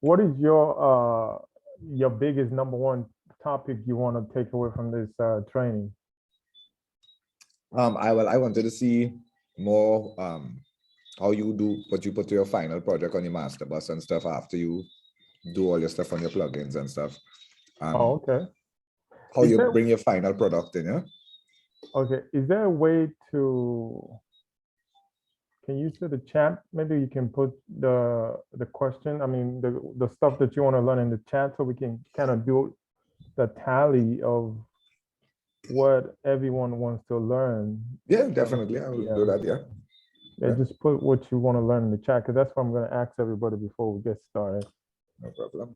what is your biggest number one topic you want to take away from this training? I wanted to see more how you do what you put to your final project on your master bus and stuff after you do all your stuff on your plugins and stuff. Oh, okay. How you bring your final product in, yeah? Okay. Is there a way to, can you see the chat? Maybe you can put the question, I mean, the stuff that you want to learn in the chat so we can kind of do the tally of what everyone wants to learn. Yeah, definitely. I will do that, yeah. Yeah, just put what you want to learn in the chat, because that's what I'm going to ask everybody before we get started. No problem.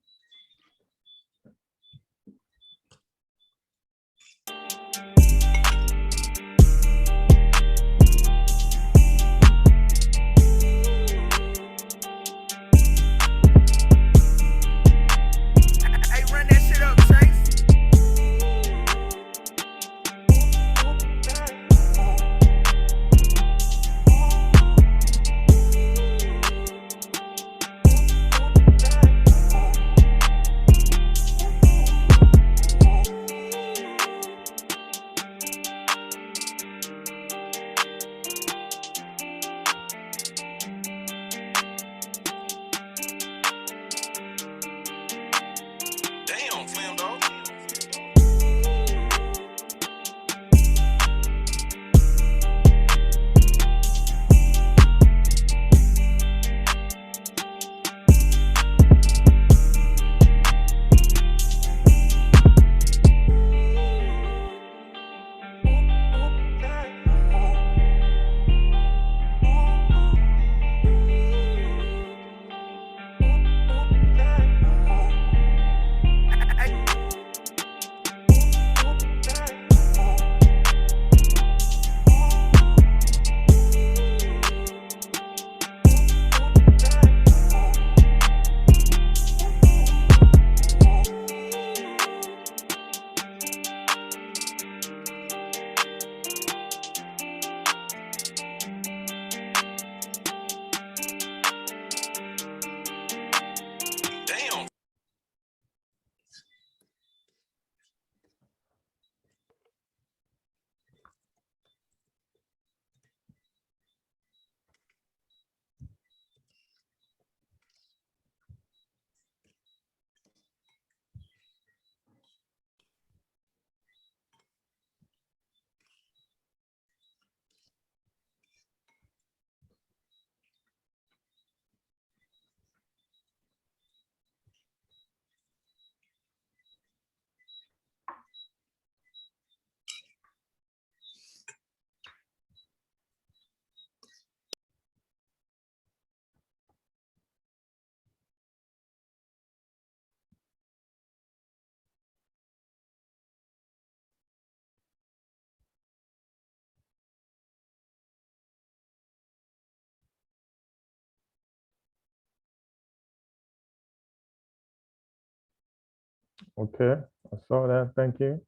Okay, I saw that. Thank you.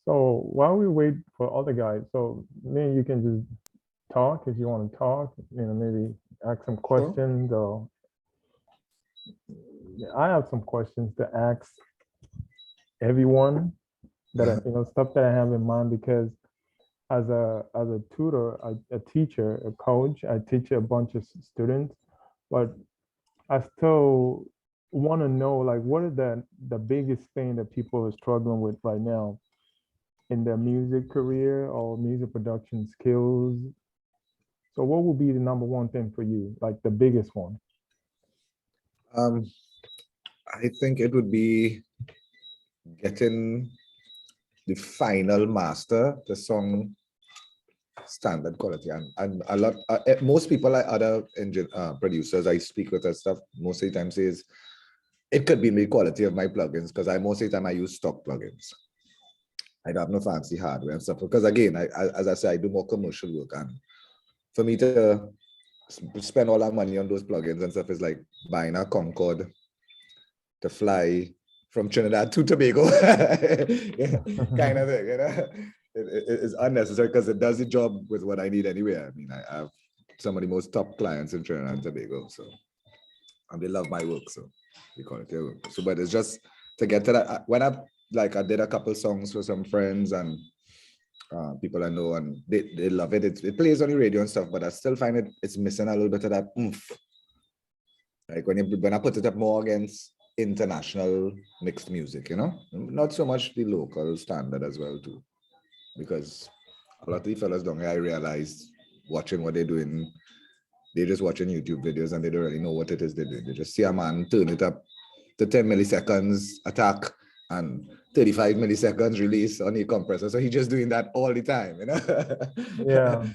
So while we wait for other guys, so maybe you can just talk if you want to talk, maybe ask some questions, or I have some questions to ask everyone that stuff that I have in mind, because as a tutor, a teacher, a coach, I teach a bunch of students, but I still want to know, like, what is the biggest thing that people are struggling with right now in their music career or music production skills? So what would be the number one thing for you, like the biggest one? I think it would be getting the final master, the song standard quality, and a lot most people, like other producers I speak with and stuff, most of the time says it could be the quality of my plugins, because most of the time I use stock plugins. I don't have no fancy hardware and stuff, because again, as I say, I do more commercial work, and for me to spend all that money on those plugins and stuff is like buying a Concorde to fly from Trinidad to Tobago, kind of thing, It is unnecessary, because it does the job with what I need anyway. I mean, I have some of the most top clients in Trinidad and Tobago. So, and they love my work. So we call it their work. So, but it's just to get to that. When I did a couple songs for some friends and people I know, and they love it. It plays on the radio and stuff, but I still find it's missing a little bit of that oomph. Like when I put it up more against international mixed music, you know, not so much the local standard as well too, because a lot of the fellas down here, I realized watching what they're doing, they're just watching YouTube videos and they don't really know what it is they're doing. They just see a man turn it up to 10 milliseconds attack and 35 milliseconds release on the compressor. So he's just doing that all the time, you know? Yeah.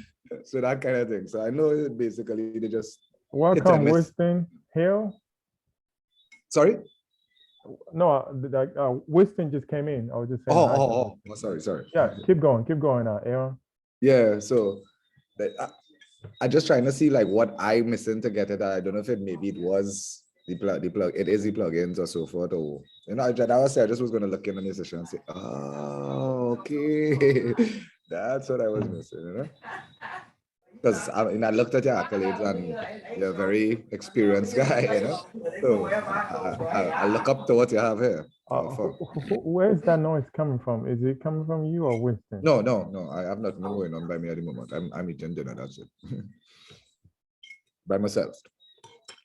So that kind of thing. So I know basically they just hit Welcome, and miss. Winston Hill. Sorry? No, Winston just came in. I was just saying hi. Oh, sorry. Yeah, keep going, Aaron. Yeah, so I just trying to see like what I'm missing to get it. I don't know if maybe it was the plug, it is the plugins or so forth, or you know, I just was gonna look in on the session and say, oh, okay, that's what I was missing, you know. Because I looked at your accolades and you're a very experienced guy, you know. So I look up to what you have here. Where's that noise coming from? Is it coming from you or Winston? No. I have nothing going on by me at the moment. I'm eating dinner. That's it. By myself.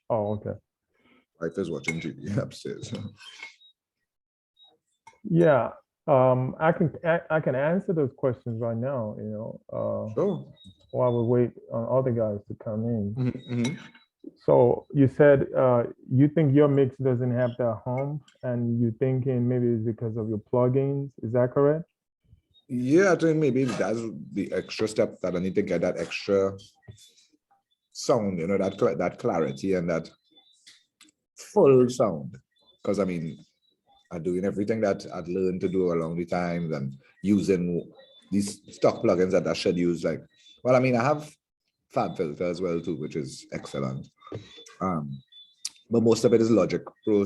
Oh, okay. Wife is watching TV upstairs. Yeah. I can answer those questions right now. You know. Sure. While we wait on other guys to come in. Mm-hmm. So you said you think your mix doesn't have that hump, and you thinking maybe it's because of your plugins. Is that correct? Yeah, I think maybe that's the extra step that I need to get, that extra sound, you know, that clarity and that full sound. Because I mean, I'm doing everything that I'd learned to do along the time and using these stock plugins that I should use. Like, well, I mean, I have Fab Filter as well too, which is excellent. But most of it is Logic Pro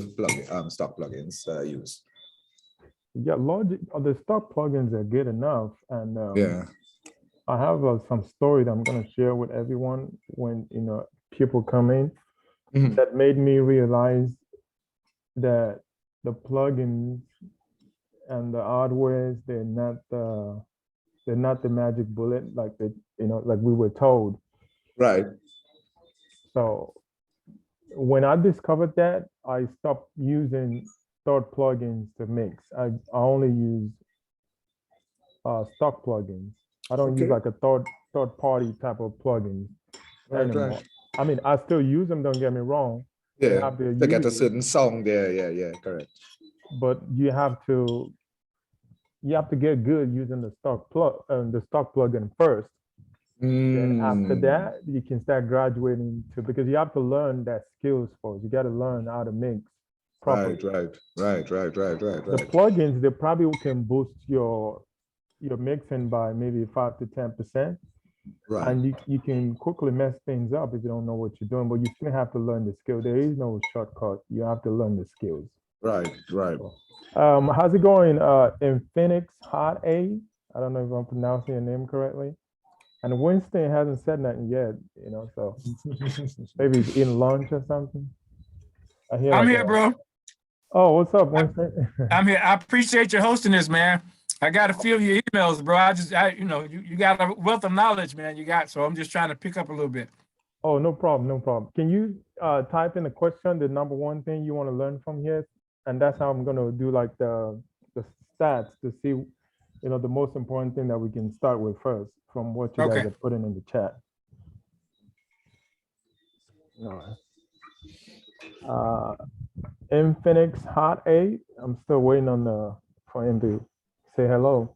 stock plugins that I use. Yeah, Logic, the stock plugins are good enough, and yeah, I have some story that I'm gonna share with everyone when people come in that made me realize that the plugins and the hardwares, they're not the magic bullet like like we were told. Right. So when I discovered that, I stopped using third plugins to mix. I only use stock plugins. I don't use like a third party type of plugins anymore. Right. I mean, I still use them. Don't get me wrong. Yeah. To get a certain song there. Yeah. Correct. But you have to get good using the stock plugin first. Then after that, you can start graduating because you have to learn that skills first. You got to learn how to mix properly. Right. The plugins, they probably can boost your mixing by maybe 5 to 10%. Right. And you can quickly mess things up if you don't know what you're doing, but you still have to learn the skill. There is no shortcut. You have to learn the skills. Right. How's it going? In Phoenix Hot A? I don't know if I'm pronouncing your name correctly. And Winston hasn't said nothing yet, so maybe he's eating lunch or something. I'm here, bro. Oh, what's up, Winston? I'm here. I appreciate you hosting this, man. I got a few of your emails, bro. You got a wealth of knowledge, man. So I'm just trying to pick up a little bit. Oh, no problem. Can you type in the question, the number one thing you want to learn from here? And that's how I'm going to do like the stats to see, the most important thing that we can start with first from what you guys are putting in the chat. All right. Infinix Hot A. I'm still waiting for him to say hello.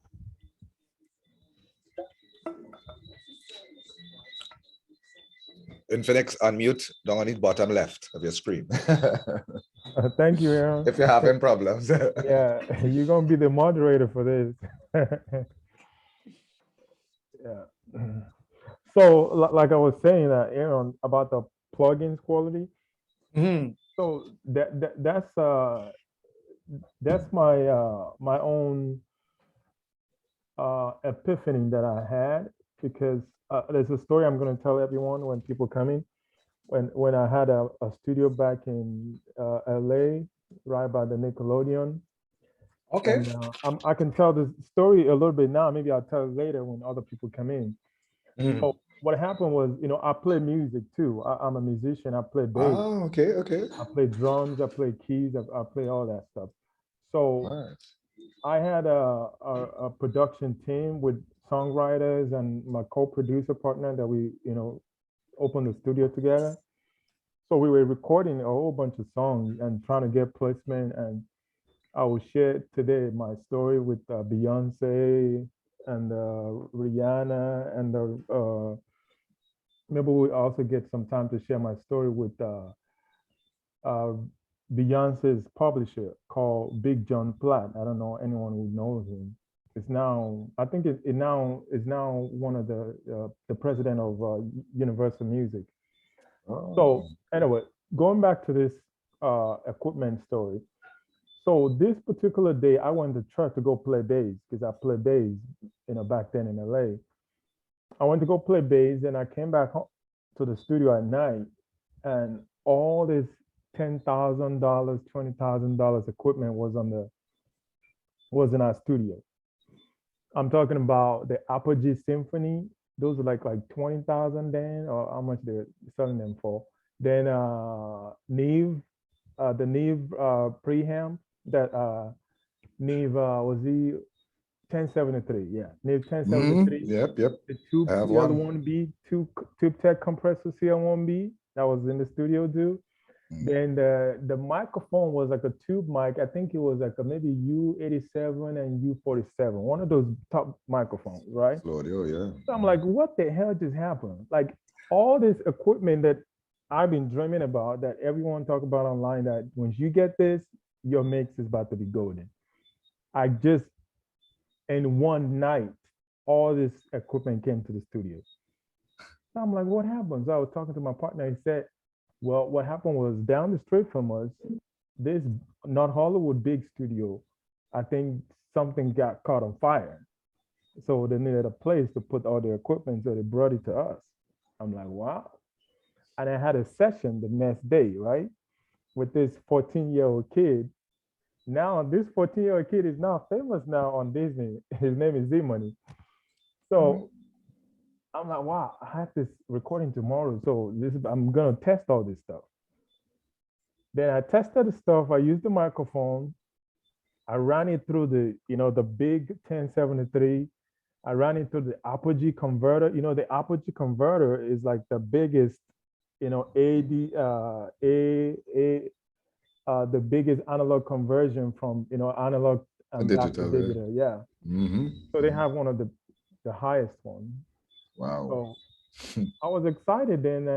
Infinix, unmute down on the bottom left of your screen. Thank you, Aaron. If you're having problems. Yeah, you're gonna be the moderator for this. Yeah. So, like I was saying, Aaron, about the plugins quality. So that's my own epiphany that I had, because there's a story I'm going to tell everyone when people come in. When I had a studio back in LA, right by the Nickelodeon, Okay. and I can tell this story a little bit now. Maybe I'll tell it later when other people come in. Mm. So what happened was, I play music too. I'm a musician. I play bass. Ah, okay, okay. I play drums. I play keys. I play all that stuff. So Nice. I had a production team with songwriters and my co-producer partner that we, opened the studio together. So we were recording a whole bunch of songs and trying to get placement. And I will share today my story with Beyonce and Rihanna, and maybe we also get some time to share my story with uh, Beyonce's publisher called Big John Platt. I don't know anyone who knows him. It's now, I think it now is now one of the president of Universal Music. Oh, So anyway, going back to this equipment story. So this particular day, I went to church to go play bass because I played bass, back then in LA. I went to go play bass, and I came back home to the studio at night, and all this $10,000, $20,000 equipment was in our studio. I'm talking about the Apogee Symphony. Those are like 20,000 then, or how much they're selling them for. Then Neve, the Neve preamp that Neve was the 1073, yeah, Neve 1073. Yep, yep. The tube I have one. CL1B, tube tech compressor CL1B that was in the studio too. Then the microphone was like a tube mic. I think it was like a maybe U87 and U47, one of those top microphones, right? Claudio, yeah. So I'm like, what the hell just happened? Like all this equipment that I've been dreaming about, that everyone talk about online, that once you get this, your mix is about to be golden. I just, in one night, all this equipment came to the studio. So I'm like, what happened? So I was talking to my partner. He said, well, what happened was down the street from us, this not Hollywood big studio, I think something got caught on fire. So they needed a place to put all the equipment, so they brought it to us. I'm like, wow. And I had a session the next day, right? With this 14-year-old kid. Now, this 14-year-old kid is now famous now on Disney. His name is Z Money. So I'm like, wow, I have this recording tomorrow. So I'm gonna test all this stuff. Then I tested the stuff. I used the microphone. I ran it through the big 1073. I ran it through the Apogee converter. The Apogee converter is like the biggest, AD, the biggest analog conversion from, analog back to Digital, right? digital. Yeah. So they have one of the highest ones. Wow. So I was excited, and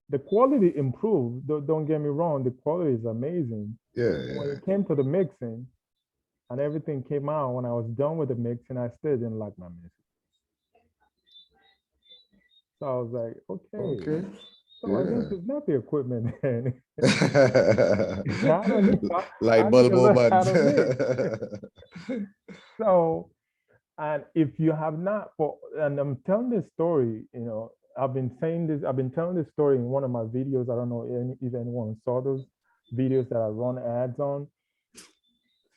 the quality improved. Don't get me wrong, the quality is amazing. Yeah, When yeah. it came to the mixing and everything came out, when I was done with the mixing, I still didn't like my music. So I was like, okay. Okay. So I guess Yeah. it's not the equipment then. I don't know. Light I need bulb to learn how moment. to mix. So, and if you have not, and I'm telling this story, I've been telling this story in one of my videos. I don't know if anyone saw those videos that I run ads on.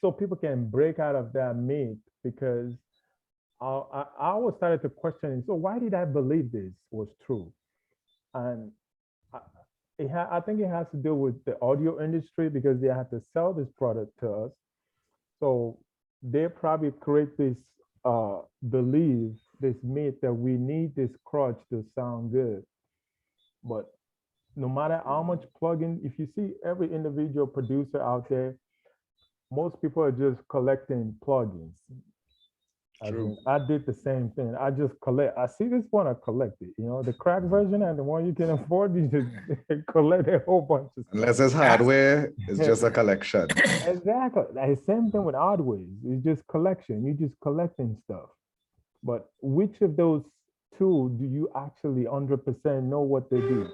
So people can break out of that myth, because I always started to question, so why did I believe this was true? And I, I think it has to do with the audio industry, because they had to sell this product to us. So they probably create this belief, this myth that we need this crutch to sound good. But no matter how much plugin, if you see every individual producer out there, most people are just collecting plugins. True. I did the same thing. I just collect. I see this one, I collect it. The crack version and the one you can afford, you just collect a whole bunch of stuff. Unless it's hardware, it's just a collection. Exactly. The same thing with hardware. It's just collection. You're just collecting stuff. But which of those two do you actually 100% know what they do?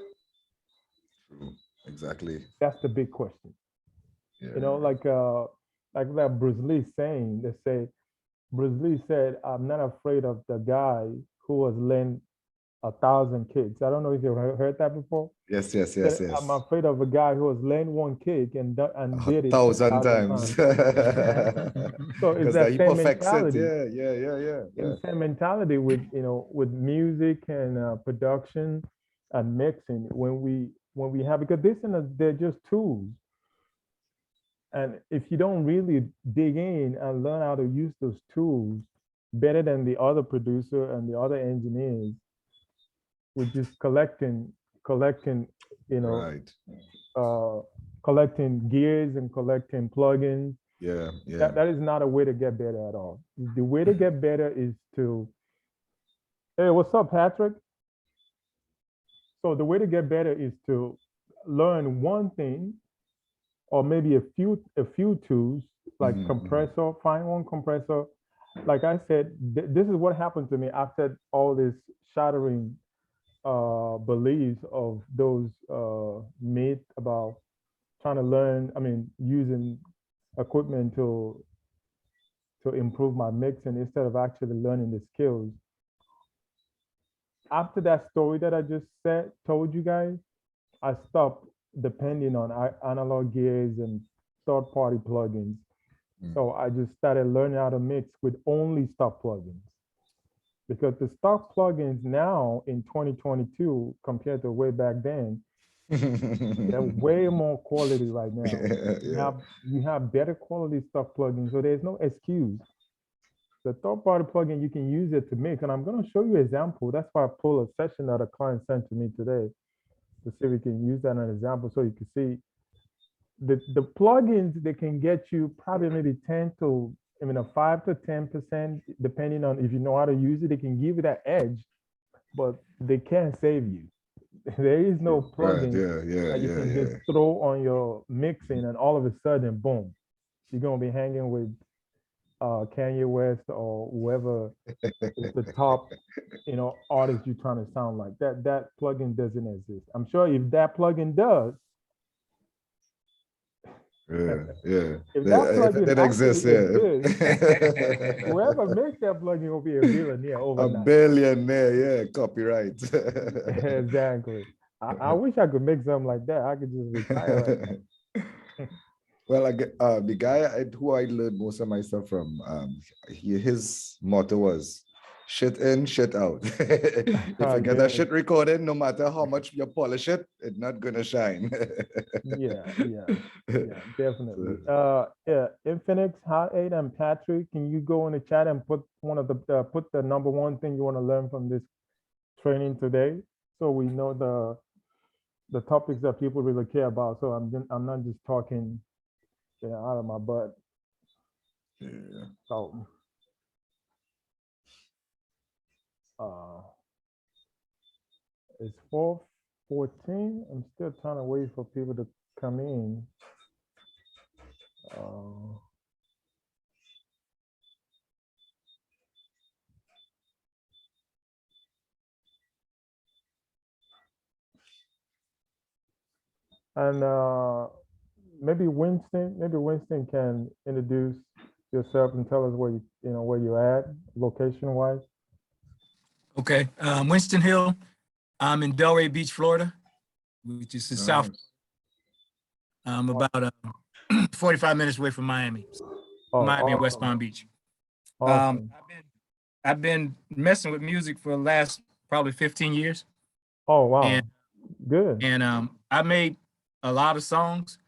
True. Exactly. That's the big question. Yeah. Like that Bruce Lee saying, they say, Bruce Lee said, I'm not afraid of the guy who was 1,000 kicks. I don't know if you've heard that before. Yes, yes, Said, yes, yes. I'm afraid of a guy who has learned one kick and did it 1,000 10,000 times. times. So it's Because that that he same perfects it. mentality. Yeah, yeah, yeah, yeah, yeah. And same mentality with with music and production and mixing. When we have, because this and they're just tools. And if you don't really dig in and learn how to use those tools better than the other producer and the other engineers, we're just collecting, you know, Right. collecting gears and collecting plugins. Yeah, yeah. That is not a way to get better at all. The way to get better is to, hey, what's up, Patrick? So the way to get better is to learn one thing or maybe a few tools like Mhm, mhm. compressor, find one compressor. Like I said, this is what happened to me after all this shattering beliefs of those myths about trying to learn, I mean, using equipment to improve my mixing instead of actually learning the skills. After that story that I just told you guys, I stopped depending on analog gears and third-party plugins. So I just started learning how to mix with only stock plugins. Because the stock plugins now in 2022 compared to way back then, they're way more quality right now. Yeah, yeah. You have better quality stock plugins, so there's no excuse. The third-party plugin, you can use it to mix, and I'm going to show you an example. That's why I pulled a session that a client sent to me today to see if we can use that as an example so you can see the plugins. They can get you probably maybe 10 to, I mean, a 5 to 10%, depending on if you know how to use it. They can give you that edge, but they can't save you. There is no Right, plugin yeah, yeah, that you yeah, can yeah. just throw on your mixing and all of a sudden, boom, you're gonna be hanging with Kanye West or whoever is the top, artist you're trying to sound like. That plugin doesn't exist. I'm sure if that plugin does, Yeah, yeah. if that If it plugin did actually exist, yeah. exists, whoever makes that plugin will be a billionaire A overnight. billionaire, yeah, copyright. Exactly. I wish I could make something like that. I could just retire right now. Well, the guy who I learned most of my stuff from, his motto was shit in, shit out. If you get that Again, shit recorded, no matter how much you polish it, it's not gonna shine. yeah, definitely. So, Yeah, Infinix, Hot 8, and Patrick, can you go in the chat and put put the number one thing you want to learn from this training today, so we know the topics that people really care about. So I'm not just talking, out of my butt. yeah. So, uh, it's 4:14. I'm still trying to wait for people to come in. Uh, and maybe Winston can introduce yourself and tell us where you're at location wise. Okay, Winston Hill. I'm in Delray Beach, Florida, which is the south. Nice. I'm about 45 minutes away from Miami. Oh, Miami and West awesome. Palm Beach. Awesome. I've been messing with music for the last probably 15 years. Oh, wow. And Good. I made a lot of songs,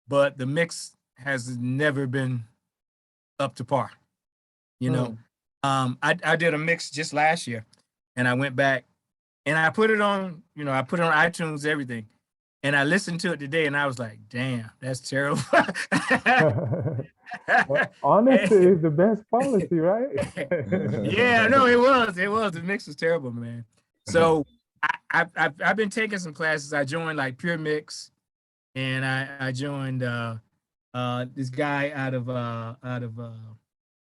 but the mix has never been up to par. I did a mix just last year, and I went back and I put it on, I put it on iTunes, everything. And I listened to it today and I was like, damn, that's terrible. Well, honesty is the best policy, right? Yeah, no, it was. The mix was terrible, man. So I've been taking some classes. I joined like Pure Mix, and I joined this guy out of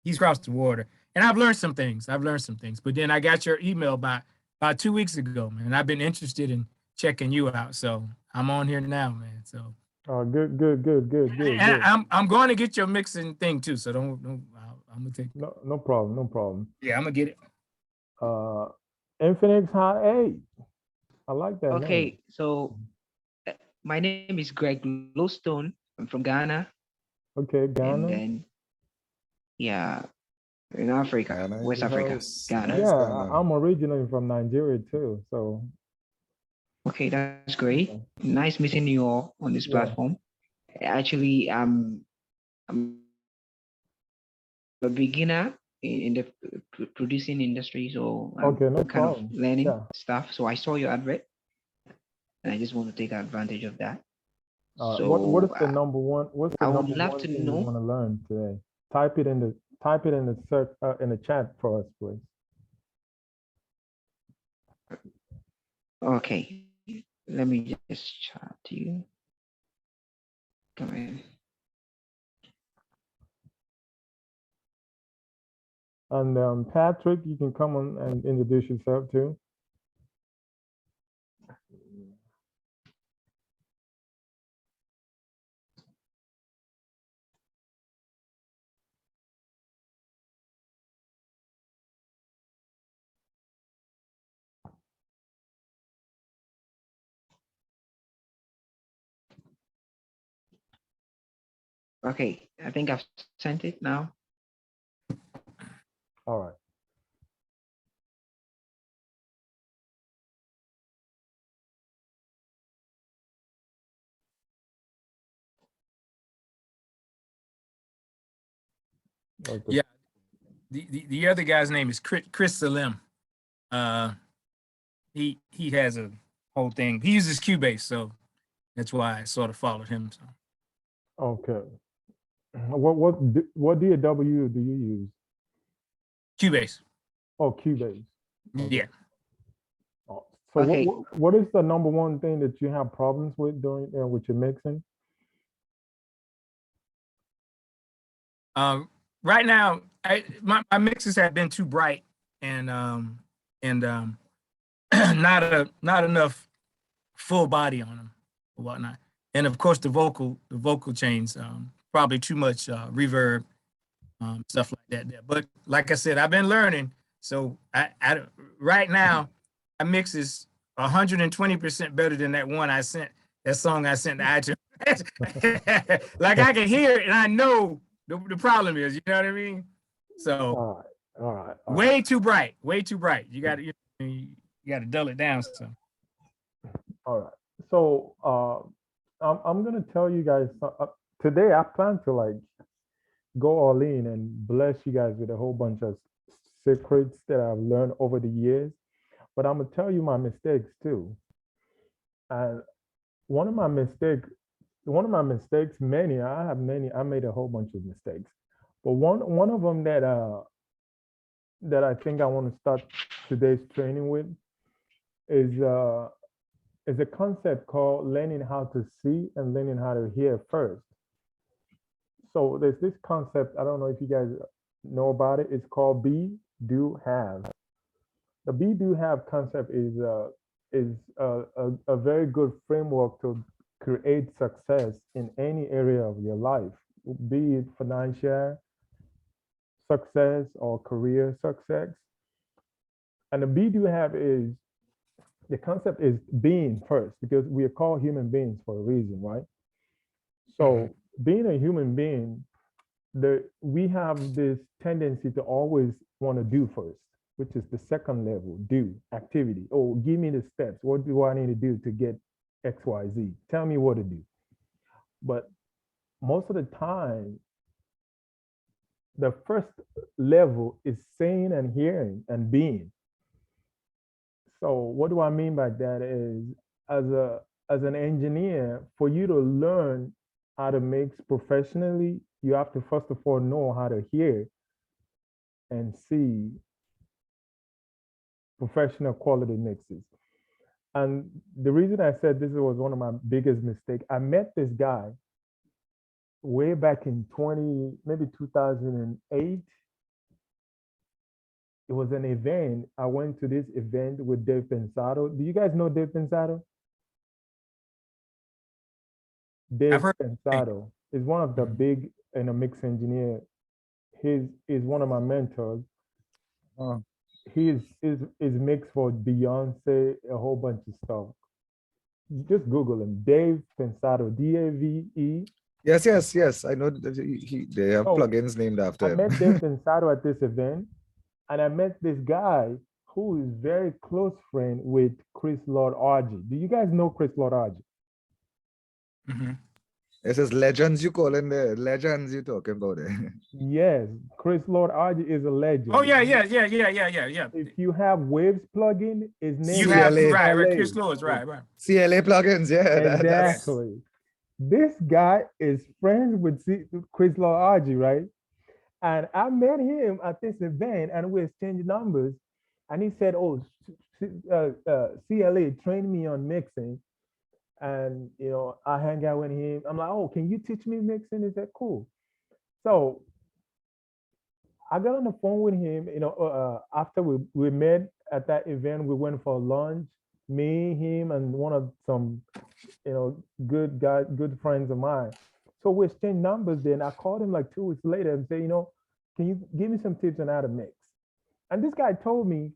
he's across the water, and I've learned some things. But then I got your email about 2 weeks ago, man. And I've been interested in checking you out, so I'm on here now, man. So. Oh, good. And I'm going to get your mixing thing too, so don't I'm gonna take. No problem. Yeah, I'm gonna get it. Infinix Hot 8. I like that name. Okay, so my name is Greg Lowstone. I'm from Ghana, Okay, and Ghana. then yeah, in Africa, Ghana in West the Africa, house. Ghana. Nice, Yeah, Ghana. I'm originally from Nigeria too. So Okay, that's great. yeah, Nice meeting you all on this yeah. platform. Actually, I'm a beginner in the producing industry, so I'm Okay, no kind of problem. learning Yeah. stuff. So I saw your advert, and I just want to take advantage of that. What is So the number one? What's the I would number love one to thing you know. want to learn today? Type it in the search in the chat for us, please. Okay, let me just chat to you. Come in. And Patrick, you can come on and introduce yourself too. Okay, I think I've sent it now. All right. Okay. Yeah. The other guy's name is Chris Salim. He has a whole thing. He uses Cubase, so that's why I sort of followed him. So Okay. What DAW do you use? Cubase. Oh, Cubase. Okay. Yeah. Oh, so Okay. what is the number one thing that you have problems with doing with your mixing? Right now, my mixes have been too bright and not enough full body on them or whatnot. And of course, the vocal chains, probably too much reverb, stuff like that. There. But like I said, I've been learning. So I right now, my mix is 120% better than that song I sent to iTunes. Like I can hear it and I know the problem is, you know what I mean? So All right. All right. All right. way too bright, way too bright. You got to dull it down. So All right. So I'm gonna tell you guys today. I plan to like go all in and bless you guys with a whole bunch of secrets that I've learned over the years. But I'm gonna tell you my mistakes too. And one of my mistakes, many I have many. I made a whole bunch of mistakes, but one of them that I think I want to start today's training with is a concept called learning how to see and learning how to hear first. So there's this concept, I don't know if you guys know about it. It's called be, do, have. The be, do, have concept is a very good framework to create success in any area of your life, be it financial success or career success. And the be, do, have is the concept is being first because we are called human beings for a reason, right? So being a human being, we have this tendency to always want to do first, which is the second level, do, activity. Oh, give me the steps. What do I need to do to get X, Y, Z? Tell me what to do. But most of the time, the first level is seeing and hearing and being. So what do I mean by that is as an engineer, for you to learn how to mix professionally, you have to first of all know how to hear and see professional quality mixes. And the reason I said this was one of my biggest mistakes, I met this guy way back in maybe 2008. It was an event. I went to this event with Dave Pensado. Do you guys know Dave Pensado? I've Dave heard. Pensado is one of the big mix engineer. He's one of my mentors. Oh. he's mixed for Beyonce, a whole bunch of stuff. Just Google him, Dave Pensado, Dave. Yes, yes, yes. I know that they have So plugins named I after him. met Dave Pensado at this event, and I met this guy who is very close friend with Chris Lord Argy. Do you guys know Chris Lord Argy? Mhm. It says legends you call in there. Legends you talking about it. Yes, Chris Lord Argy is a legend. Oh yeah, yeah. If you have Waves plugin, his name You is have CLA. right, CLA. Chris Lewis, right. CLA plugins, yeah. That's Exactly. This guy is friends with Chris Lord Argy, right? And I met him at this event and we exchanged numbers. And he said, oh, CLA trained me on mixing. And, I hang out with him. I'm like, oh, can you teach me mixing? He said, cool. So I got on the phone with him, after we met at that event, we went for lunch, me, him, and one of some, good guy, good friends of mine. So we exchanged numbers then. I called him like 2 weeks later and say, can you give me some tips on how to mix? And this guy told me,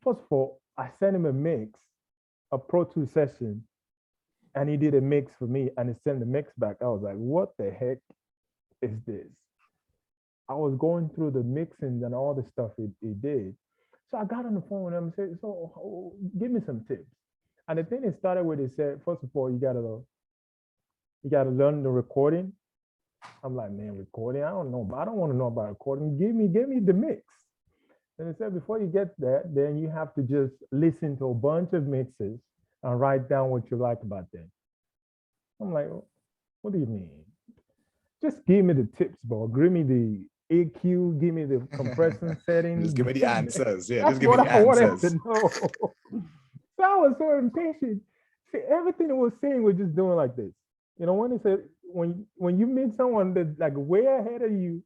first of all, I sent him a mix, a Pro Tools session, and he did a mix for me and he sent the mix back. I was like, what the heck is this? I was going through the mixing and all the stuff he did. So I got on the phone with him and said, so give me some tips. And the thing it started with, he said, first of all, you gotta learn the recording. I'm like, man, recording? I don't know. I don't want to know about recording. Give me the mix. And he said, before you get that, then you have to just listen to a bunch of mixes and write down what you like about them. I'm like, what do you mean? Just give me the tips, bro. Give me the EQ, give me the compression settings. just give me the answers. Yeah, That's just give me what the I wanted answers. to know. So I was so impatient. See, everything it was saying was just doing like this. When they said when you meet someone that's like way ahead of you,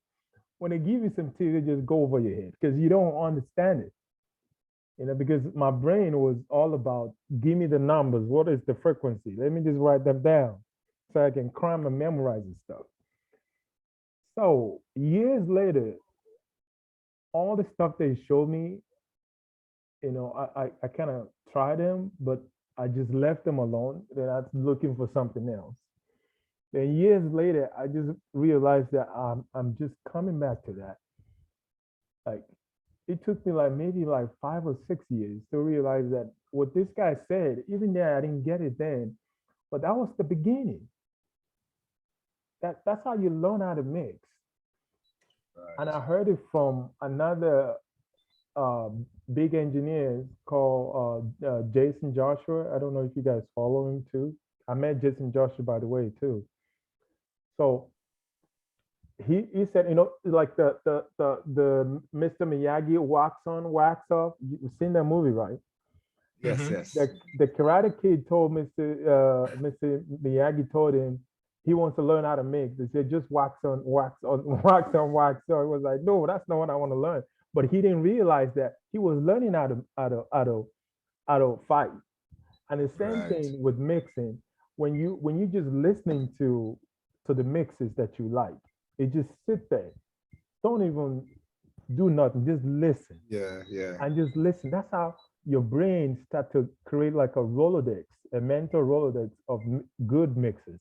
when they give you some tips, they just go over your head because you don't understand it. Because my brain was all about give me the numbers. What is the frequency? Let me just write them down so I can cram and memorize this stuff. So years later, all the stuff they showed me, I kind of tried them, but I just left them alone. Then I was looking for something else. Then years later, I just realized that I'm just coming back to that. Like it took me like maybe like 5 or 6 years to realize that what this guy said, even though I didn't get it then, but that was the beginning. That's how you learn how to mix. And I heard it from another big engineer called Jason Joshua. I don't know if you guys follow him too. I met Jason Joshua, by the way, too. So he said, like the Mr. Miyagi wax on, wax off. You've seen that movie, right? Yes, Mhm. yes. The Karate Kid told Mr. Miyagi told him he wants to learn how to mix. He said just wax on, wax on, wax on, wax on. It was like, no, that's not what I want to learn. But he didn't realize that he was learning how to fight. And the same Right. thing with mixing. When you just listening to the mixes that you like, it just sit there. Don't even do nothing. Just listen Yeah, yeah. and just listen. That's how your brain start to create like a Rolodex, a mental Rolodex of good mixes.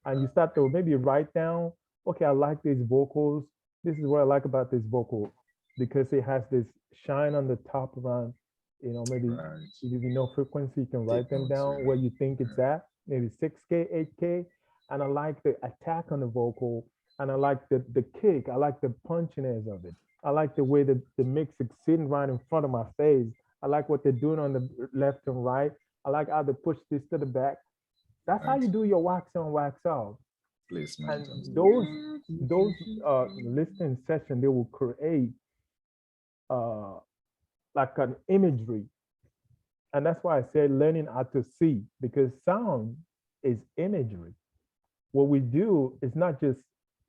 And you start to maybe write down, okay, I like these vocals. This is what I like about this vocal because it has this shine on the top around, maybe Right. if you know frequency, you can write them notes, down yeah. where you think it's at, maybe 6K, 8K. And I like the attack on the vocal and I like the kick. I like the punchiness of it. I like the way that the mix is sitting right in front of my face. I like what they're doing on the left and right. I like how they push this to the back. That's how Right. you do your wax on, wax off. Placement. And those listening session, they will create uh, like an imagery. And that's why I say learning how to see, because sound is imagery. What we do is not just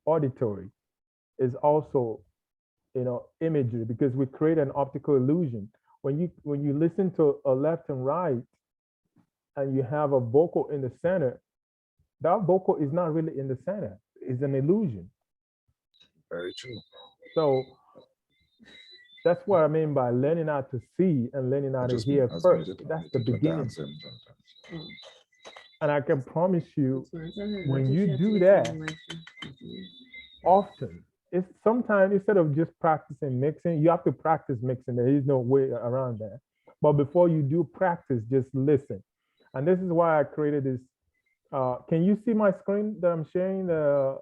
auditory, it's also imagery because we create an optical illusion. When you listen to a left and right and you have a vocal in the center, that vocal is not really in the center, it's an illusion. Very true. So that's what I mean by learning how to see and learning how to hear first. That's the beginning. And I can promise you, when you do that often, it's sometimes instead of just practicing mixing, you have to practice mixing. There is no way around that. But before you do practice, just listen. And this is why I created this. Can you see my screen that I'm sharing, the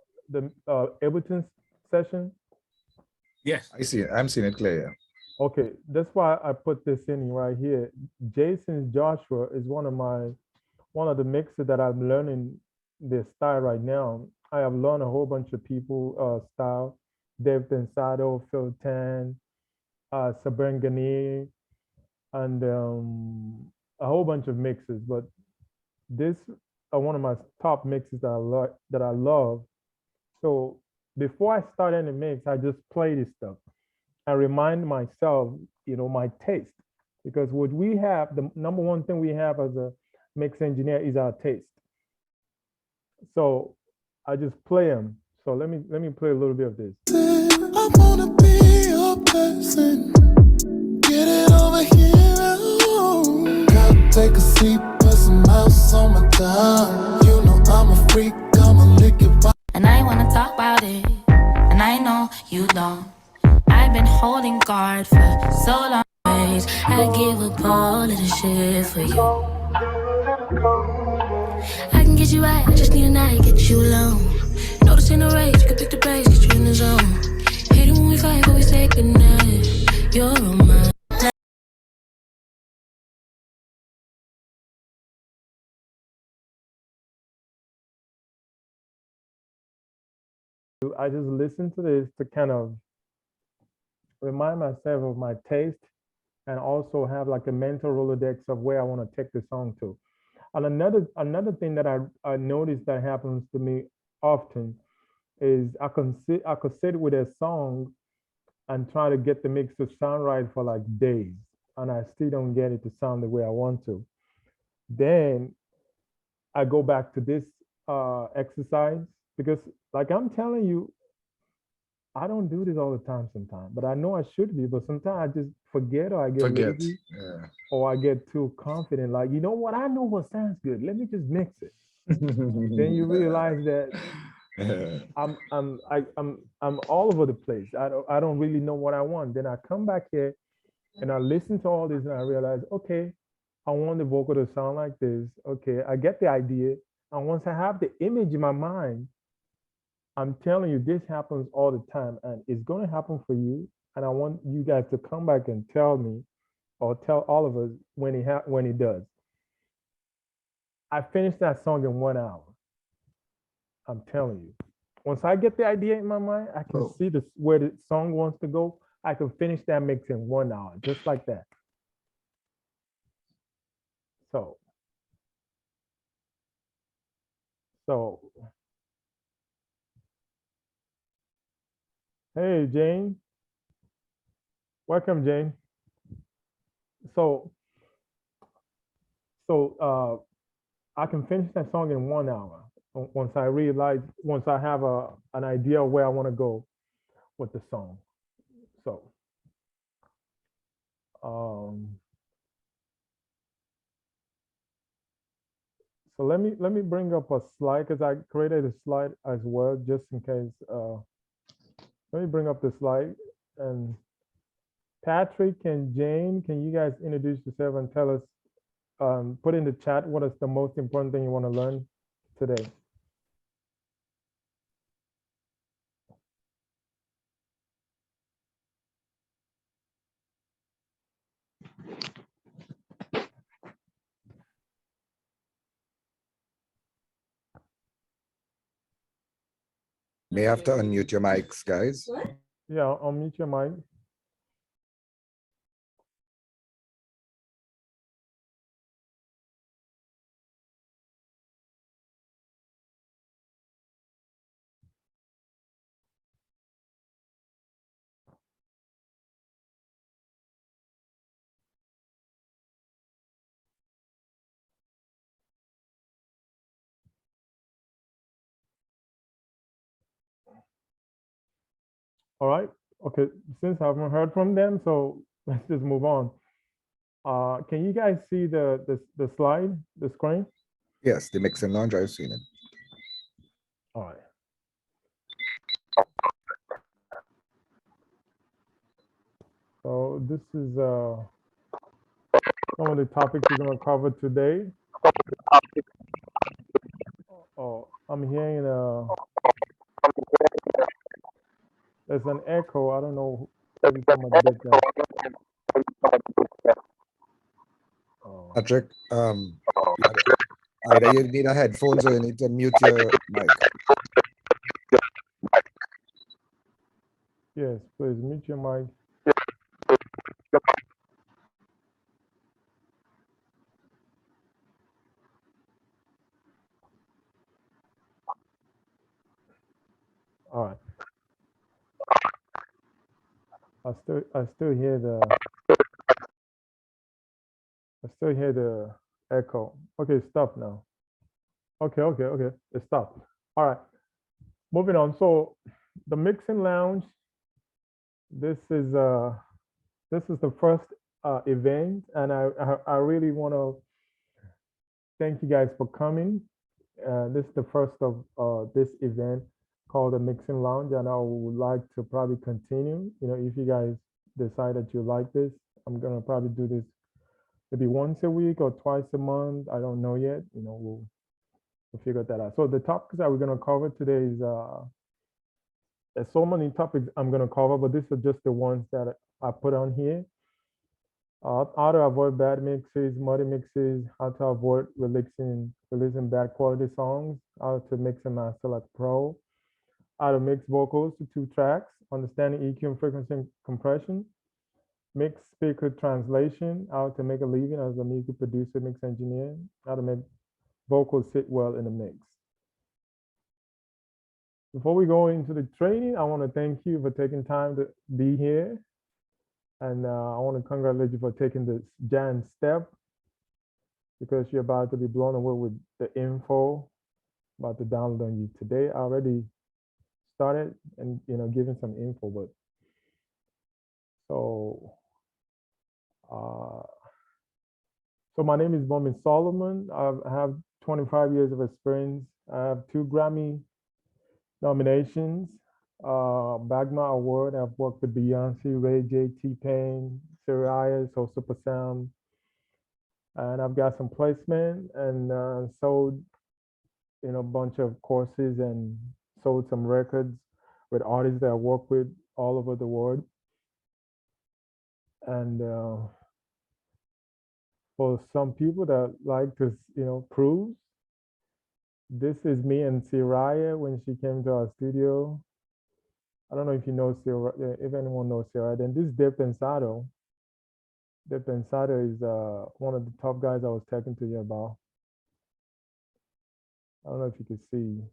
Ableton session? Yes. I see it. I'm seeing it clear. Okay, that's why I put this in right here. Jason's Joshua is one of the mixers that I'm learning their style right now. I have learned a whole bunch of people style. Dave Pensado, Phil Tan, Sabren Ghani, and a whole bunch of mixes. But this are one of my top mixes that I love. So before I start any mix, I just play this stuff. I remind myself, my taste. Because what we have, the number one thing we have as a mix engineer is our taste. So I just play them. So let me play a little bit of this. I wanna be your person. Get it over here. Girl, take a seat, put some mouse on my tongue. You know I'm a freak, I'ma lick it. And I wanna talk about it, and I know you don't. I've been holding guard for so long. I give up all of the shit for you. I can get you right, I just need a night, get you alone. No, this ain't no race, you can pick the pace, get you in the zone. Hate it when we fight, but we say goodnight. You're on my I just listen to this to kind of remind myself of my taste and also have like a mental Rolodex of where I want to take the song to. And another thing that I noticed that happens to me often is I could sit with a song and try to get the mix to sound right for like days, and I still don't get it to sound the way I want to. Then I go back to this exercise because, like I'm telling you, I don't do this all the time sometimes, but I know I should be. But sometimes I just forget or I get Forget. lazy Yeah. or I get too confident. Like, you know what? I know what sounds good. Let me just mix it. Then you realize that I'm all over the place. I don't really know what I want. Then I come back here and I listen to all this and I realize, okay, I want the vocal to sound like this. Okay, I get the idea. And once I have the image in my mind, I'm telling you, this happens all the time and it's going to happen for you. And I want you guys to come back and tell me or tell all of us when it does. I finished that song in 1 hour. I'm telling you. Once I get the idea in my mind, I can see where the song wants to go. I can finish that mix in 1 hour, just like that. So, so hey Jane, welcome Jane. So, I can finish that song in 1 hour once I have an idea of where I want to go with the song. So, um, so let me bring up a slide because I created a slide as well just in case. Let me bring up the slide and Patrick and Jane, can you guys introduce yourself and tell us, put in the chat what is the most important thing you want to learn today? May have to unmute your mics, guys. Yeah, unmute your mic. All right. Okay, since I haven't heard from them, so let's just move on. Can you guys see the slide, the screen? Yes, the mixing lounge, I've seen it. All right. So this is some of the topics we're gonna cover today. Oh, I'm hearing there's an echo. I don't know. Maybe somebody did that. Oh, Patrick, either you need a headphones or you need to mute your mic. yes, please mute your mic. All right. I still hear the echo. Okay, stop now. Okay. It stopped. All right. Moving on. So the mixing lounge. This is the first event, and I really want to thank you guys for coming. This is the first of this event called the Mixing Lounge, and I would like to probably continue. You know, if you guys decide that you like this, I'm gonna probably do this maybe once a week or twice a month. I don't know yet. You know, we'll figure that out. So the topics that we're gonna cover today is there's so many topics I'm gonna cover, but these are just the ones that I put on here. How to avoid bad mixes, muddy mixes, how to avoid releasing bad quality songs, how to mix and master like pro, how to mix vocals to 2 tracks, understanding EQ and frequency compression, mix speaker translation, how to make a living as a music producer, mix engineer, how to make vocals sit well in the mix. Before we go into the training, I want to thank you for taking time to be here. And I want to congratulate you for taking this giant step because you're about to be blown away with the info about to download on you today. I already started and giving some info, but so so my name is Bomin Solomon. I have 25 years of experience. I have 2 Grammy nominations, Bagma Award. I've worked with Beyonce, Ray J, T-Pain, Sirius, or Super Sound. And I've got some placement and sold, a bunch of courses and sold some records with artists that I work with all over the world. And for some people that like to, cruise, this is me and Siraya when she came to our studio. I don't know if you know Siraya, if anyone knows Siraya. Then this is De Pensado. De Pensado is one of the top guys I was talking to you about. I don't know if you can see.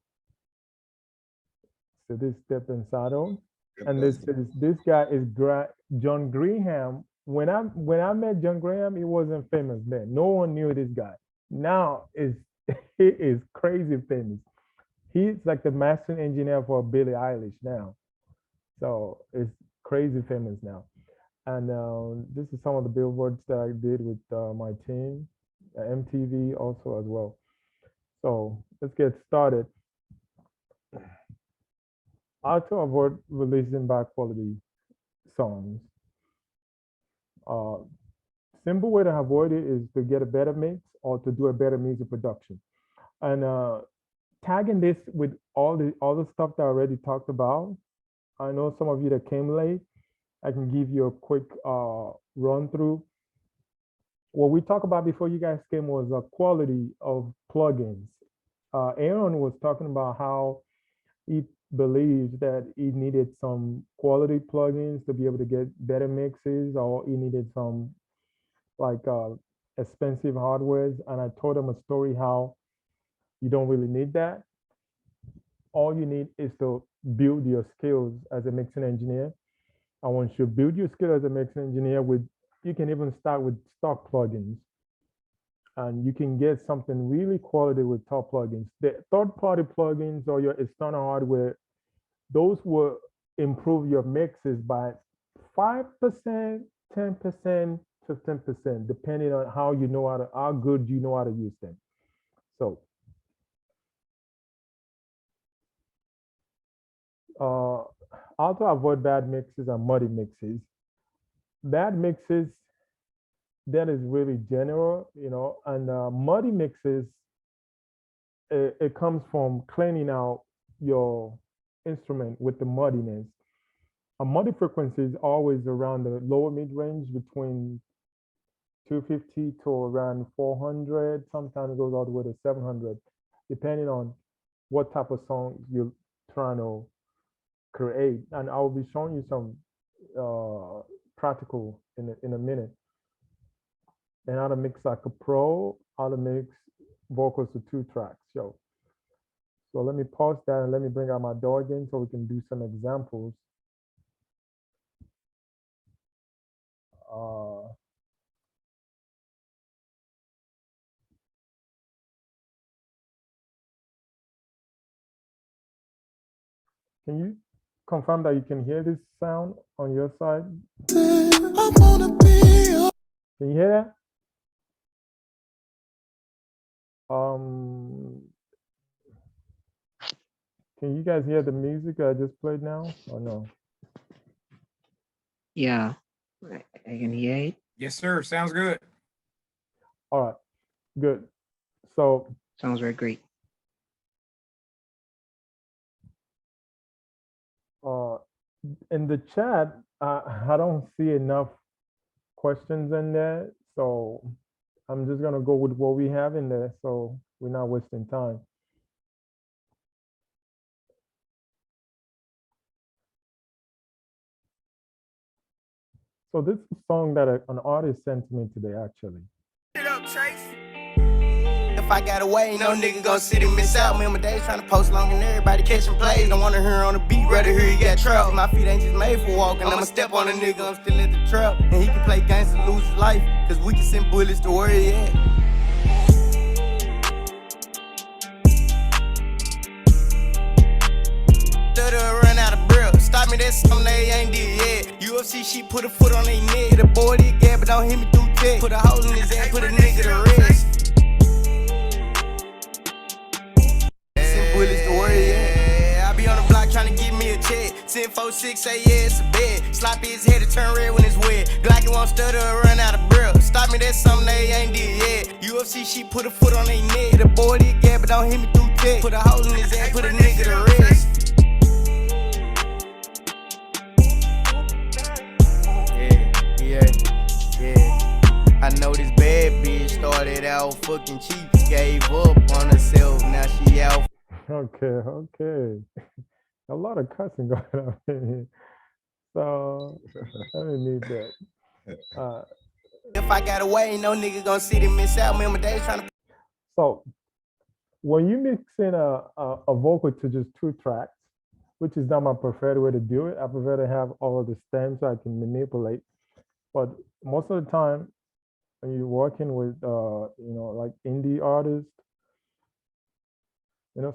So this is De Pensado. And this guy is John Graham. When I met John Graham, he wasn't famous then. No one knew this guy. Now he is crazy famous. He's like the mastering engineer for Billie Eilish now. So it's crazy famous now. And this is some of the billboards that I did with my team, MTV also as well. So let's get started. How to avoid releasing bad quality songs. Simple way to avoid it is to get a better mix or to do a better music production. And tagging this with all the stuff that I already talked about. I know some of you that came late. I can give you a quick run through. What we talked about before you guys came was the quality of plugins. Aaron was talking about how he believes that he needed some quality plugins to be able to get better mixes, or he needed some like expensive hardwares. And I told him a story how you don't really need that. All you need is to build your skills as a mixing engineer. And once you build your skill as a mixing engineer, you can even start with stock plugins. And you can get something really quality with top plugins. The third-party plugins or your external hardware, those were improve your mixes by 5%, 10%, 15%, depending on how good you know how to use them. So how to avoid bad mixes and muddy mixes. Bad mixes, that is really general, and muddy mixes, it comes from cleaning out your instrument with the muddiness. A muddy frequency is always around the lower mid range between 250 to around 400. Sometimes it goes all the way to 700, depending on what type of song you're trying to create. And I'll be showing you some practical in a minute. And how to mix like a pro, how to mix vocals to 2 tracks. So let me pause that and let me bring out my DAW again so we can do some examples. Can you confirm that you can hear this sound on your side? Can you hear that? Can you guys hear the music I just played now or no? Yeah, I can hear it. Yes, sir. Sounds good. All right, good. So Sounds very great. in the chat, I don't see enough questions in there, so I'm just gonna go with what we have in there, so we're not wasting time. So this is a song that an artist sent to me today, actually. If I got away, no nigga gon' sit and miss out. Remember days trying to post long and everybody catching plays. Don't wanna hear on the beat, rather hear you got trapped. My feet ain't just made for walking. I'ma step on a nigga, I'm still at the trap. And he can play games and lose his life, cause we can send bullets to where he at. Run out of breath. Stop me, that's something they ain't did yet. UFC shit, put a foot on their neck. The boy did gap, but don't hit me through tech. Put a hole in his ass, put a nigga to rest. Bullets to worry, yeah. I be on the block trying to get me a check. 10-4-6, say yeah, it's a bed. Sloppy his head to turn red when it's wet. Glocky won't stutter or run out of breath. Stop me, that's something they ain't did yet. UFC shit, put a foot on their neck. The boy did gap, but don't hit me through tech. Put a hole in his ass, put a nigga to rest. Yeah. I know this bad bitch started out fucking cheap. Gave up on herself, now she out. Okay. A lot of cussing going on in here. So I didn't need that. If I got away, no nigga gon' sit and miss out. Remember days trying to. So when you mix in a vocal to just 2 tracks, which is not my preferred way to do it, I prefer to have all of the stems so I can manipulate. But most of the time, when you're working with like indie artists,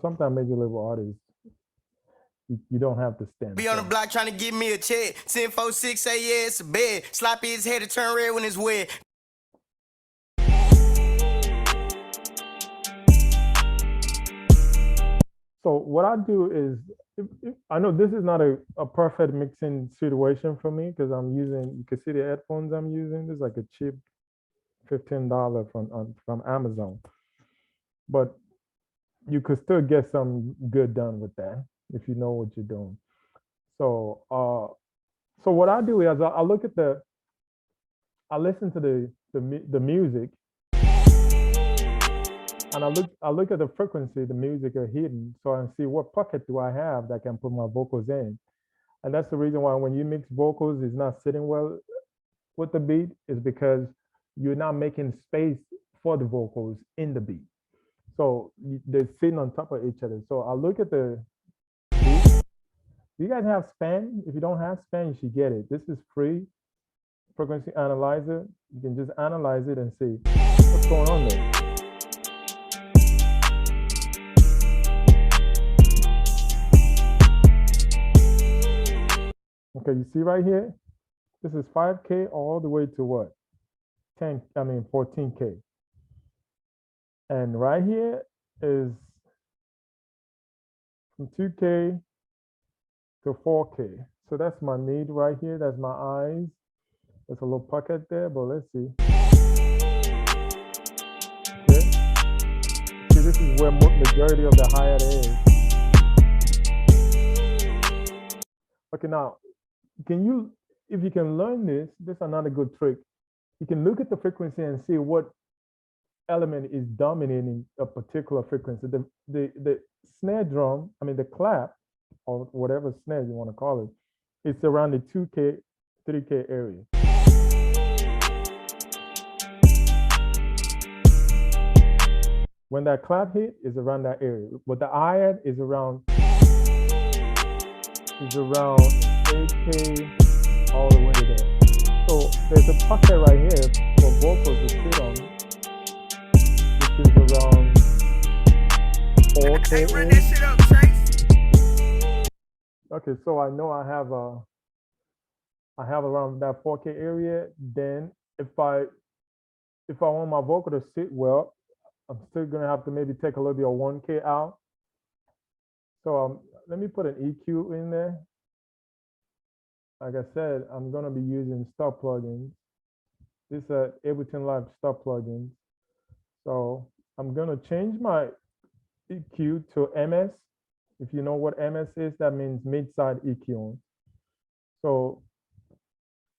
sometimes major label artists, you don't have the stems. Be on the block trying to get me a check. 10-4-6, say yeah, it's a bed. Sloppy his head to turn red when it's wet. So what I do is, I know this is not a perfect mixing situation for me because I'm using, you can see the headphones I'm using. This is like a cheap $15 from Amazon. But you could still get some good done with that if you know what you're doing. So what I do is I look at I listen to the music, and I look at the frequency the music are hitting, so I see what pocket do I have that can put my vocals in. And that's the reason why when you mix vocals, it's not sitting well with the beat, is because you're not making space for the vocals in the beat. So they're sitting on top of each other. So I look at the beat. Do you guys have span? If you don't have span, you should get it. This is free frequency analyzer. You can just analyze it and see what's going on there. Okay, you see right here, this is 5K all the way to what? 14K. And right here is from 2K to 4K. So that's my mid right here. That's my eyes. There's a little pocket there, but let's see. Okay. See, this is where majority of the hi-hat is. Okay, now, if you can learn this is another good trick. You can look at the frequency and see what element is dominating a particular frequency. The snare drum, the clap, or whatever snare you want to call it, it's around the 2K, 3K area. When that clap hit, is around that area. But the hi-hat is around 8K all the way there. So there's a pocket right here for vocals to sit on, which is around 4K. Hey, run that shit up, Trace. Okay, so I know I have around that 4K area. Then if I want my vocal to sit well, I'm still gonna have to maybe take a little bit of 1K out. So let me put an EQ in there. Like I said, I'm gonna be using stop plugins. This is Ableton Live stop plugins. So I'm gonna change my EQ to MS. If you know what MS is, that means mid-side EQ. So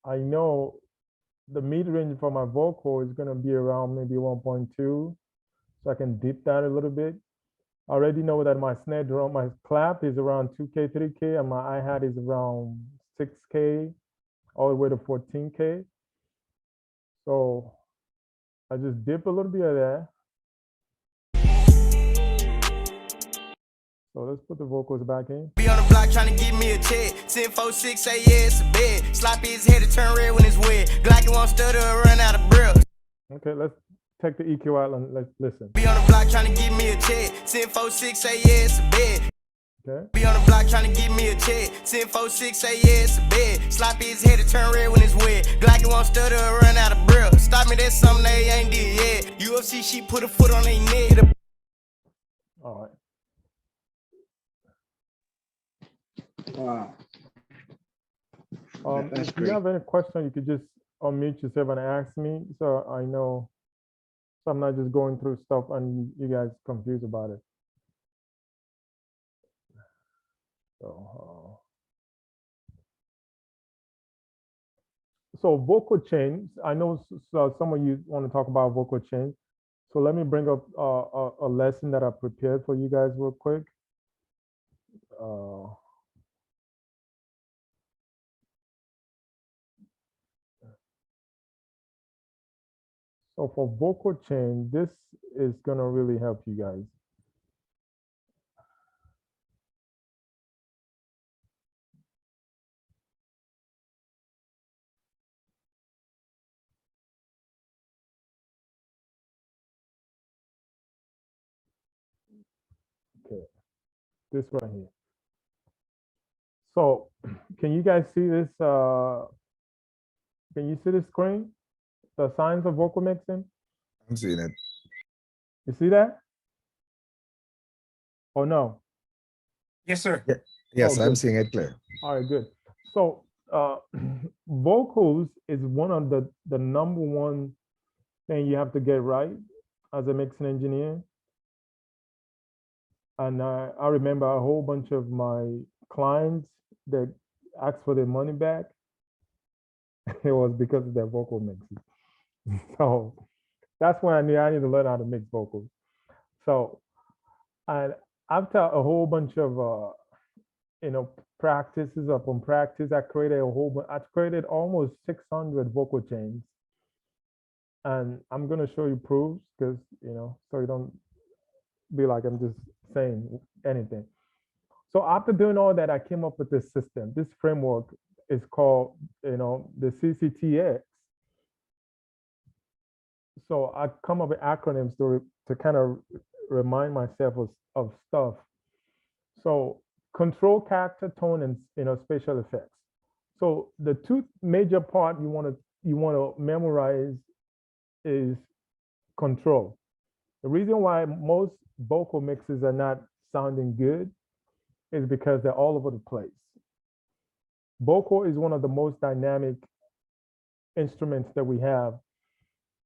I know the mid-range for my vocal is gonna be around maybe 1.2. So I can dip that a little bit. I already know that my snare drum, my clap is around 2K, 3K, and my hi-hat is around 6K, all the way to 14K. So I just dip a little bit of that. So let's put the vocals back in. Be on the block trying to give me a check. 10-4-6, say yeah, it's a bed. Sloppy his head to turn red when it's wet. Glocky won't stutter or run out of breath. Okay, let's take the EQ out and let's listen. Be on the block trying to give me a check. 10-4-6, say yeah, it's a bed. Okay. Be on the block trying to give me a check. 10-4-6, say yeah, it's a bed. Sloppy his head to turn red when it's wet. Glocky won't stutter or run out of breath. Stop me, that's something they ain't did yet. UFC, she put a foot on their neck. All right. Wow. That's If you great. have any question, you could just unmute yourself and ask me, so I know, so I'm not just going through stuff and you guys confused about it. So vocal chain, I know some of you want to talk about vocal chain. So let me bring up a lesson that I prepared for you guys real quick. So for vocal chain, this is gonna really help you guys. Okay, this right here. So can you guys see this? Can you see the screen? The signs of vocal mixing? I'm seeing it. You see that? Oh no. Yes, sir. Yes, Oh, I'm good. seeing it clear. All right, good. So vocals is one of the number one thing you have to get right as a mixing engineer. And I remember a whole bunch of my clients that asked for their money back. It was because of their vocal mixing. So that's when I knew I need to learn how to mix vocals. So, and after a whole bunch of practices upon practice, I created almost 600 vocal chains. And I'm gonna show you proofs because so you don't be like I'm just saying anything. So after doing all that, I came up with this system. This framework is called the CCTX. So I come up with acronyms to kind of remind myself of stuff. So control, character, tone, and spatial effects. So the two major part you want to memorize is control. The reason why most vocal mixes are not sounding good is because they're all over the place. Vocal is one of the most dynamic instruments that we have.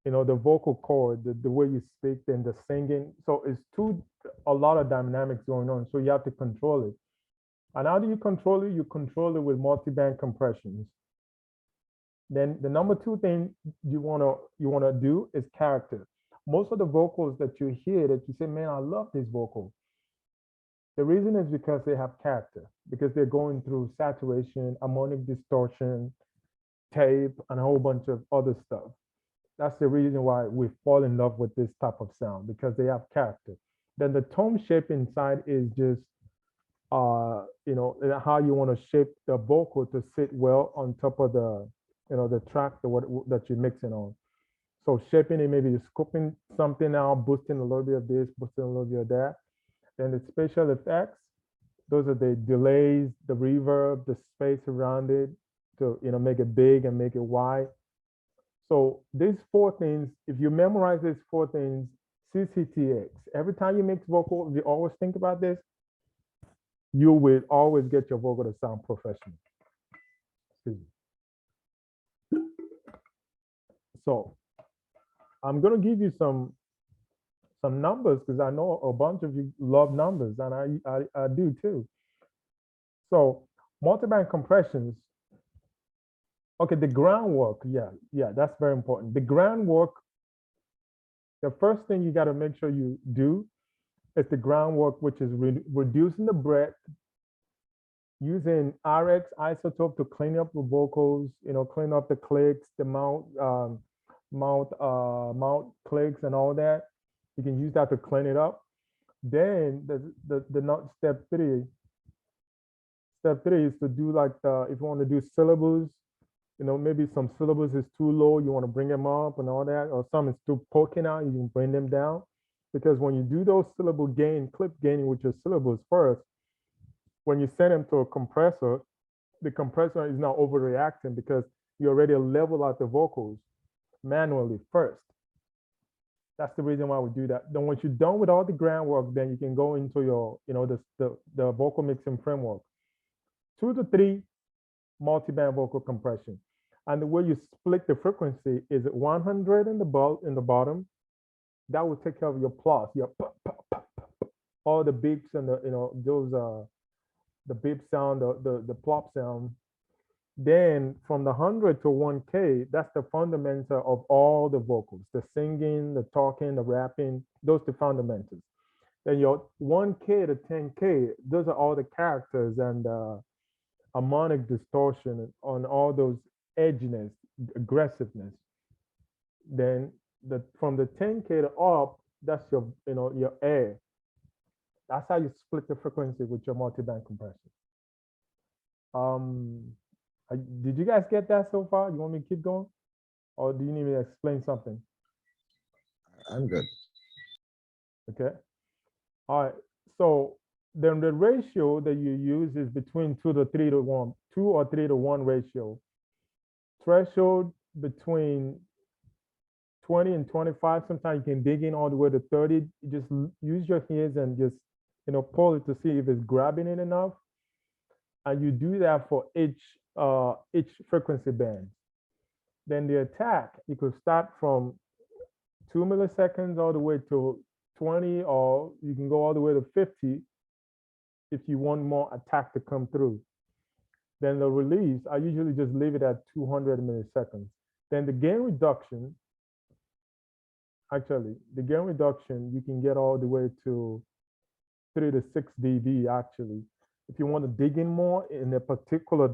You know, the vocal cord, the way you speak, and the singing. So it's a lot of dynamics going on. So you have to control it. And how do you control it? You control it with multi-band compressions. Then the number two thing you wanna do is character. Most of the vocals that you hear that you say, man, I love this vocal. The reason is because they have character, because they're going through saturation, harmonic distortion, tape, and a whole bunch of other stuff. That's the reason why we fall in love with this type of sound, because they have character. Then the tone shape inside is just you know, how you want to shape the vocal to sit well on top of the, you know, the track that you're mixing on. So shaping it, maybe you're scooping something out, boosting a little bit of this, boosting a little bit of that. Then the special effects, those are the delays, the reverb, the space around it to, you know, make it big and make it wide. So these four things, if you memorize these four things, CCTX, every time you mix vocal, you always think about this, you will always get your vocal to sound professional. Excuse me. So I'm gonna give you some numbers because I know a bunch of you love numbers, and I do too. So multiband compressions. Okay, the groundwork. Yeah, that's very important. The groundwork. The first thing you got to make sure you do is the groundwork, which is reducing the breath, using RX isotope to clean up the vocals, you know, clean up the clicks, the mouth clicks and all that. You can use that to clean it up. Then the step three. Step three is to do like if you want to do syllables, you know, maybe some syllables is too low, you want to bring them up and all that, or some is too poking out, you can bring them down. Because when you do those syllable gain, clip gaining with your syllables first, when you send them to a compressor, the compressor is not overreacting because you already level out the vocals manually first. That's the reason why we do that. Then once you're done with all the groundwork, then you can go into your, you know, the vocal mixing framework. 2 to 3 multi-band vocal compression. And the way you split the frequency is 100 in the bottom. That will take care of your plots, your all the beeps and the, you know, those the beep sound, the plop sound. Then from the 100 to 1K, that's the fundamental of all the vocals, the singing, the talking, the rapping, those the fundamentals. Then your 1K to 10K, those are all the characters and harmonic distortion on all those edginess, aggressiveness. Then from the 10K to up, that's your, you know, your air. That's how you split the frequency with your multi-band compression. Did you guys get that so far? You want me to keep going? Or do you need me to explain something? I'm good. Okay. All right. So then the ratio that you use is between 2 to 3 to 1, 2 or 3 to 1 ratio. Threshold between 20 and 25. Sometimes you can dig in all the way to 30. You just use your hands and just, you know, pull it to see if it's grabbing it enough. And you do that for each frequency band. Then the attack, you could start from 2 milliseconds all the way to 20, or you can go all the way to 50 if you want more attack to come through. Then the release, I usually just leave it at 200 milliseconds. Then the gain reduction, actually, the gain reduction, you can get all the way to 3 to 6 dB actually. If you want to dig in more in a particular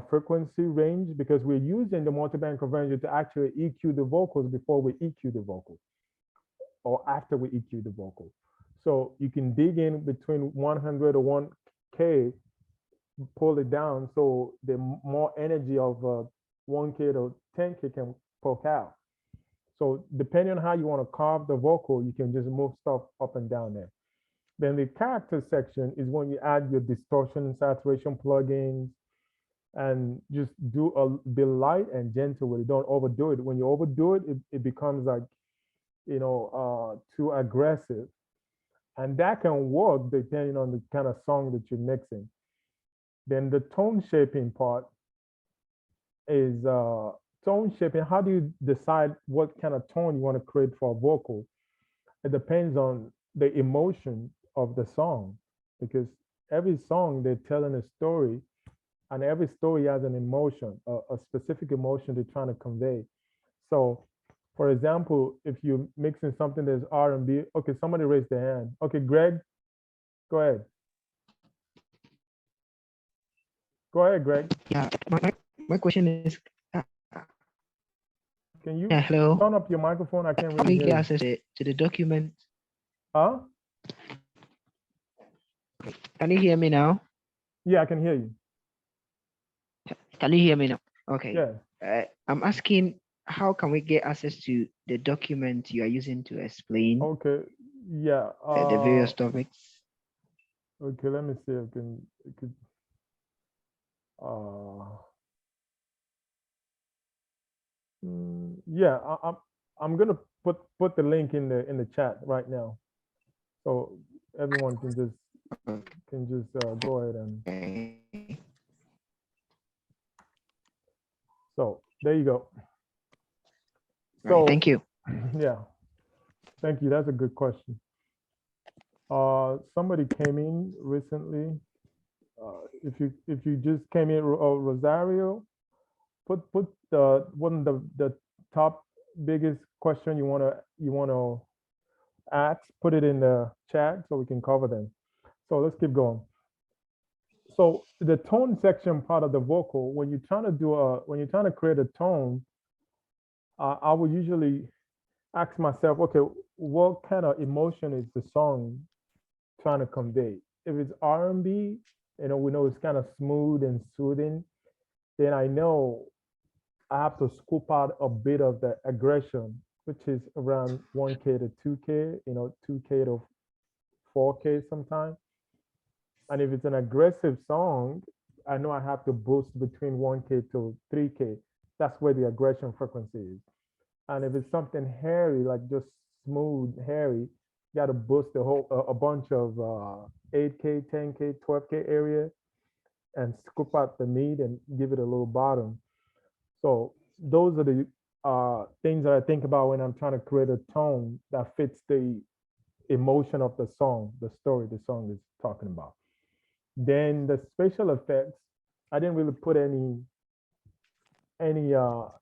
frequency range, because we're using the multiband conversion to actually EQ the vocals before we EQ the vocal, or after we EQ the vocal. So you can dig in between 100 or 1K, pull it down so the more energy of 1K to 10K can poke out. So depending on how you want to carve the vocal, you can just move stuff up and down there. Then the character section is when you add your distortion and saturation plugins, and just be light and gentle with it. Don't overdo it. When you overdo it, it becomes like, too aggressive. And that can work depending on the kind of song that you're mixing. Then the tone shaping part is tone shaping. How do you decide what kind of tone you want to create for a vocal? It depends on the emotion of the song, because every song they're telling a story, and every story has an emotion, a specific emotion they're trying to convey. So, for example, if you're mixing something that's R&B, okay, somebody raised their hand. Okay, Greg, go ahead. Go ahead, Greg. Yeah, my question is, Can you yeah, hello. turn up your microphone? I can't How really we hear get you. access to the document? Huh? Can you hear me now? Yeah, I can hear you. Can you hear me now? Okay. Yeah. I'm asking, how can we get access to the document you are using to explain Okay. Yeah. the various topics? Okay, let me see if I could yeah, I'm gonna put the link in the chat right now, so everyone can just go ahead and Okay. so there you go. Right, So thank you. yeah, thank you. That's a good question. Somebody came in recently. If you just came in, Rosario, put one of the top biggest question you wanna ask, put it in the chat so we can cover them. So let's keep going. So the tone section part of the vocal, when you're trying to create a tone, I would usually ask myself, okay, what kind of emotion is the song trying to convey? If it's R&B, we know it's kind of smooth and soothing, then I know I have to scoop out a bit of the aggression, which is around 1K to 2K, 2K to 4K sometimes. And if it's an aggressive song, I know I have to boost between 1K to 3K. That's where the aggression frequency is. And if it's something hairy, like just smooth, hairy, you got to boost a bunch of 8K, 10K, 12K area and scoop out the meat and give it a little bottom. So those are the things that I think about when I'm trying to create a tone that fits the emotion of the song, the story the song is talking about. Then the special effects, I didn't really put any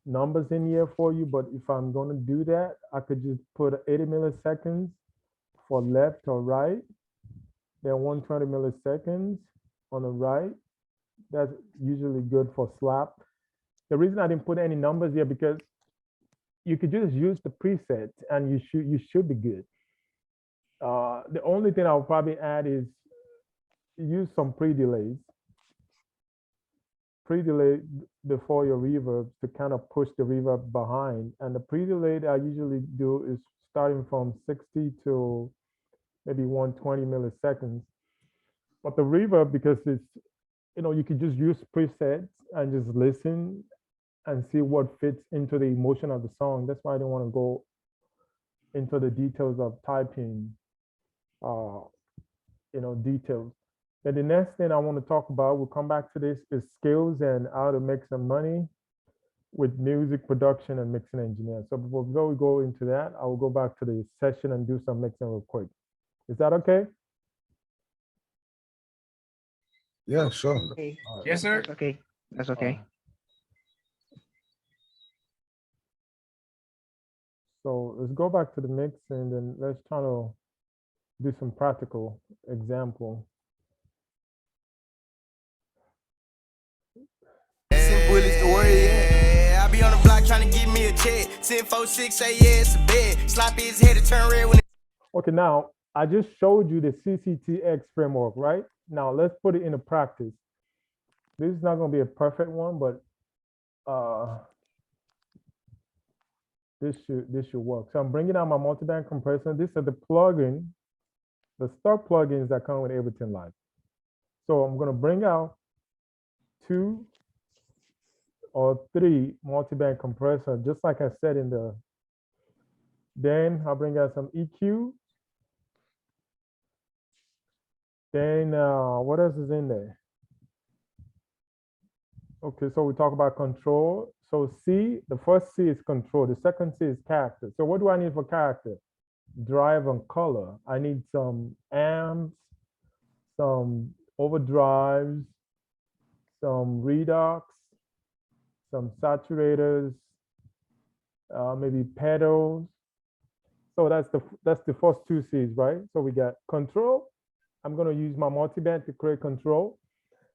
numbers in here for you, but if I'm going to do that, I could just put 80 milliseconds for left or right, then 120 milliseconds on the right. That's usually good for slap. The reason I didn't put any numbers here because you could just use the presets and you should be good. The only thing I'll probably add is use some pre-delay before your reverb to kind of push the reverb behind. And the pre-delay I usually do is starting from 60 to maybe 120 milliseconds. But the reverb, because it's, you could just use presets and just listen and see what fits into the emotion of the song. That's why I didn't want to go into the details of typing, details. Then the next thing I want to talk about, we'll come back to this, is skills and how to make some money with music production and mixing engineer. So before we go into that, I will go back to the session and do some mixing real quick. Is that okay? Yeah, sure. Okay. Yes, sir. That's okay. That's okay. So let's go back to the mix and then let's try to do some practical example. Simple is the word, yeah. I be on the block trying to get me a check. 10, 4, 6, say yeah, it's a bed. Sloppy his head to turn red when Okay, now I just showed you the CCTX framework, right? Now let's put it into practice. This is not going to be a perfect one, but this should work. So I'm bringing out my multiband compressor. These are the plugin, the stock plugins that come with Ableton Live. So I'm going to bring out 2 or 3 multi-band compressor, just like I said in the, then I'll bring out some EQ. Then what else is in there? Okay, so we talk about control. So C, the first C is control. The second C is character. So what do I need for character? Drive and color. I need some amps, some overdrives, some redox, some saturators, maybe pedals. So that's the first 2 C's, right? So we got control. I'm gonna use my multiband to create control.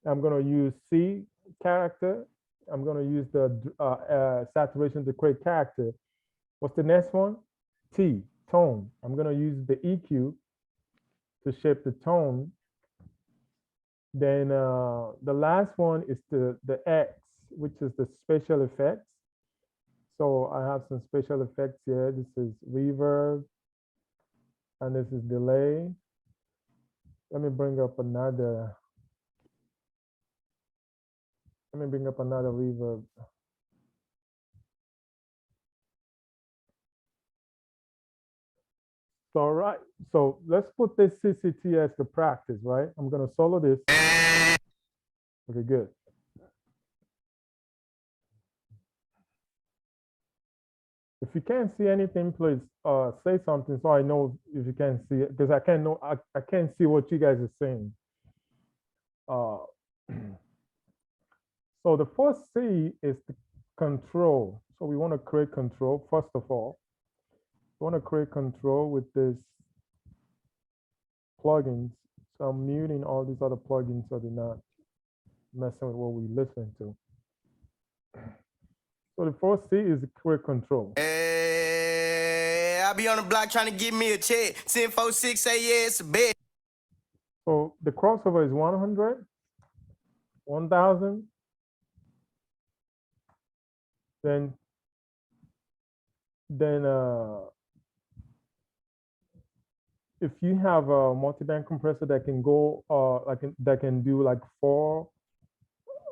I'm gonna use C, character. I'm gonna use the saturation to create character. What's the next one? T, tone. I'm gonna use the EQ to shape the tone. Then the last one is the X, which is the special effects. So I have some special effects here. This is reverb, and this is delay. Let me bring up another. Let me bring up another reverb. So, all right, so let's put this CCT as the practice, right? I'm gonna solo this. Okay, good. If you can't see anything, please say something so I know if you can't see it, because I can't see what you guys are saying. So the first C is the control. So we want to create control first of all. We want to create control with this plugins. So I'm muting all these other plugins so they're not messing with what we listen to. So the first C is create control. I be on the block trying to get me a check. 10-4-6 say yeah, it's a bet. So the crossover is 100, 1000. Then if you have a multi-band compressor that can go that can do like 4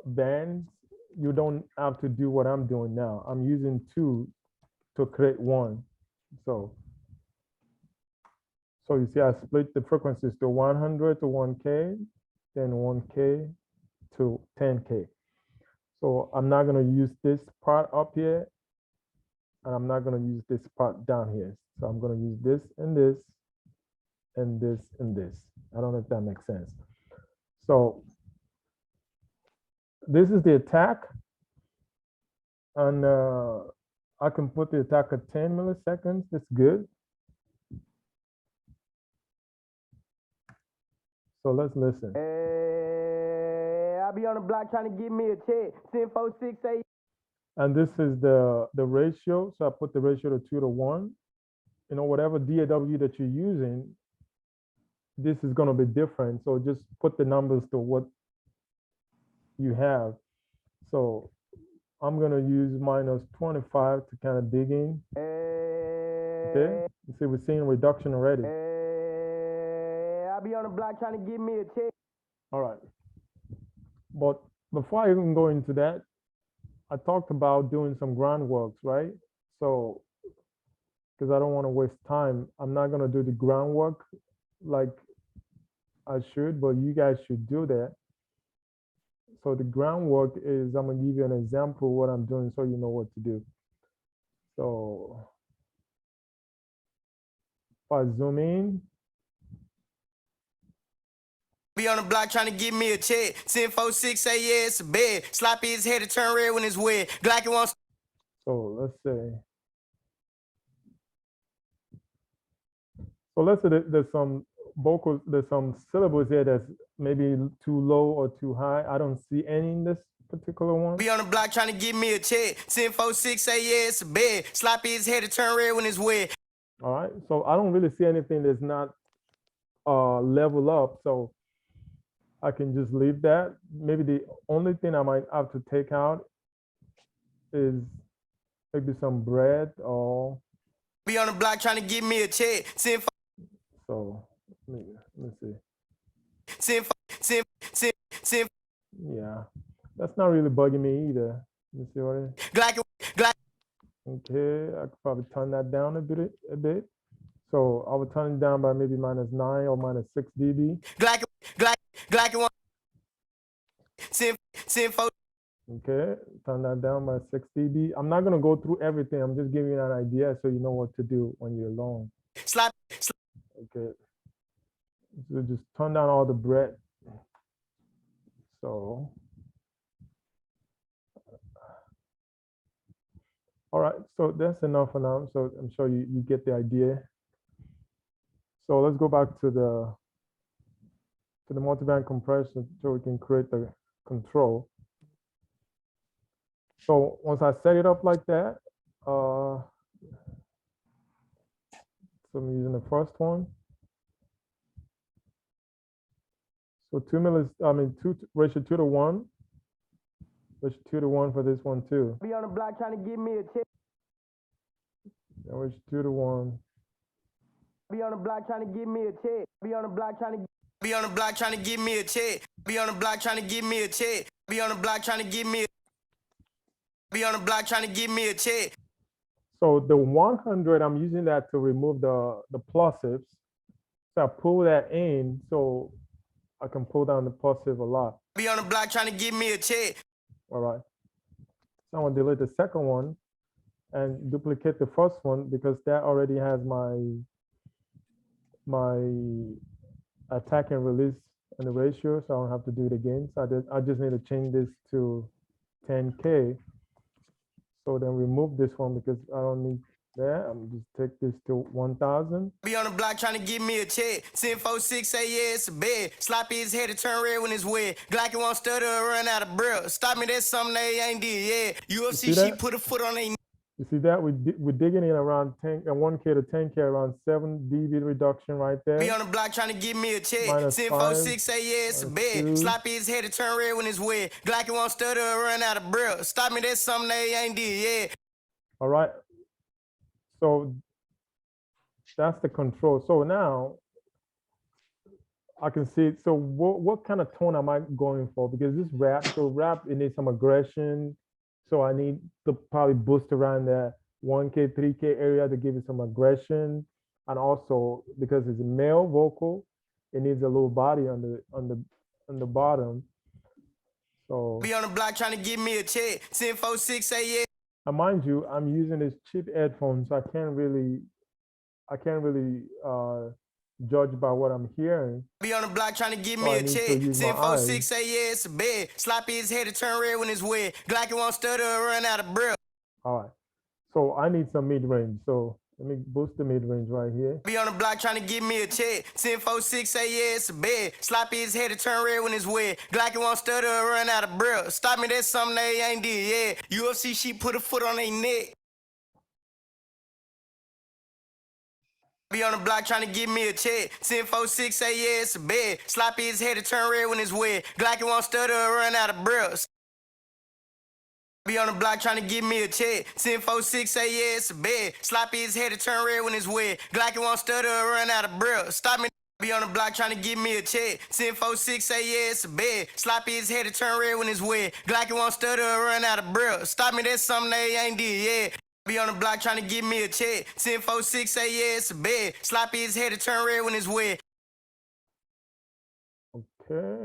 bands, you don't have to do what I'm doing now. I'm using 2 to create 1. So you see I split the frequencies to 100 to 1K, then 1K to 10K. So I'm not going to use this part up here, and I'm not going to use this part down here. So I'm going to use this and this and this and this. I don't know if that makes sense. So this is the attack, and I can put the attack at 10 milliseconds. That's good. So let's listen. I be on the block trying to get me a check. 10-4-6 say. And this is the ratio. So I put the ratio to 2 to 1. You know, whatever DAW that you're using, this is going to be different. So just put the numbers to what you have. So I'm going to use -25 to kind of dig in. Okay, you see we're seeing reduction already. I be on the block trying to get me a check. All right. But before I even go into that, I talked about doing some groundworks, right? So, because I don't want to waste time, I'm not going to do the groundwork like I should, but you guys should do that. So the groundwork is, I'm going to give you an example of what I'm doing so you know what to do. So if I zoom in, Be on the block trying to get me a check. 10-4-6 say yeah, it's a bed. Sloppy his head to turn red when it's wet. Glocky wants. so let's say, there's some vocals, there's some syllables here that's maybe too low or too high. I don't see any in this particular one. Be on the block trying to get me a check. 10-4-6 say yeah, it's a bed. Sloppy his head to turn red when it's wet. All right, so I don't really see anything that's not level up, so I can just leave that. Maybe the only thing I might have to take out is maybe some bread or. Be on the block trying to get me a check. 10 So let me see. 10 10 10 10. Yeah, that's not really bugging me either. Let me see what it is. Glock, Glock. Okay, I could probably turn that down a bit. So I would turn it down by maybe -9 or -6 dB. Glock, Glock, one. Send 4. Okay, turn that down by 6 dB. I'm not gonna go through everything. I'm just giving you an idea so you know what to do when you're alone. Slap. Okay, so just turn down all the breadth. So, all right, so that's enough for now. So I'm sure you get the idea. So let's go back to the multiband compression so we can create the control. So once I set it up like that, so I'm using the first one. So 2 to 1. Ratio 2 to 1 for this one too. Be on the block trying to give me a check. And ratio 2 to 1. Be on the block trying to give me a check. Be on the block trying to be on the block trying to give me a check. Be on the block trying to give me a check. Be on the block trying to give me a be on the block trying to give me a check. So the 100, I'm using that to remove the plosives. So I pull that in so I can pull down the plosive a lot. Be on the block trying to give me a check. All right. So I'm gonna delete the second one and duplicate the first one because that already has my attack and release and the ratio, so I don't have to do it again. So I just need to change this to 10K. So then remove this one because I don't need that. I'm just take this to 1000. Be on the block trying to give me a check. 10-4-6, say yeah, it's a bed. Sloppy his head to turn red when it's wet. Glocky won't stutter or run out of breath. Stop me, that's something they ain't did yet. UFC, she put a foot on their. You see that? We're digging in around 10 and 1K to 10K, around 7 dB reduction right there. Be on the block trying to give me a check. -5, 10-4-6, say yeah, it's a bed. 2. Sloppy his head to turn red when it's wet. Glocky won't stutter or run out of breath. Stop me, that's something they ain't did yet. All right. So that's the control. So now I can see, so what kind of tone am I going for? Because this rap, so rap, it needs some aggression. So I need to probably boost around that 1K, 3K area to give it some aggression. And also because it's a male vocal, it needs a little body on the bottom. So Be on the block trying to give me a check. 10-4-6, say yeah. and mind you, I'm using this cheap headphones, so I can't really judge by what I'm hearing. Be on the block trying to give me I a need to check. use my 10-4-6, eyes. say yeah, it's a bed. Sloppy his head to turn red when it's wet. Glocky won't stutter or run out of breath. All right. So I need some mid-range. So let me boost the mid-range right here. Be on the block trying to give me a check. 10-4-6, say yeah, it's a bed. Sloppy his head to turn red when it's wet. Glocky won't stutter or run out of breath. Stop me, that's something they ain't did yet. UFC, she put a foot on their neck. Be on the block trying to give me a check. 10-4-6, say yeah, it's a bed. Sloppy his head to turn red when it's wet. Glocky won't stutter or run out of breath. Be on the block trying to give me a check. 10-4-6, say yeah, it's a bed. Sloppy his head to turn red when it's wet. Glocky won't stutter or run out of breath. Stop me. Be on the block trying to give me a check. 10-4-6, say yeah, it's a bed. Sloppy his head to turn red when it's wet. Glocky won't stutter or run out of breath. Stop me, that's something they ain't did yet. Be on the block trying to give me a check. 10-4-6, say yeah, it's a bed. Sloppy his head to turn red when it's wet. Okay.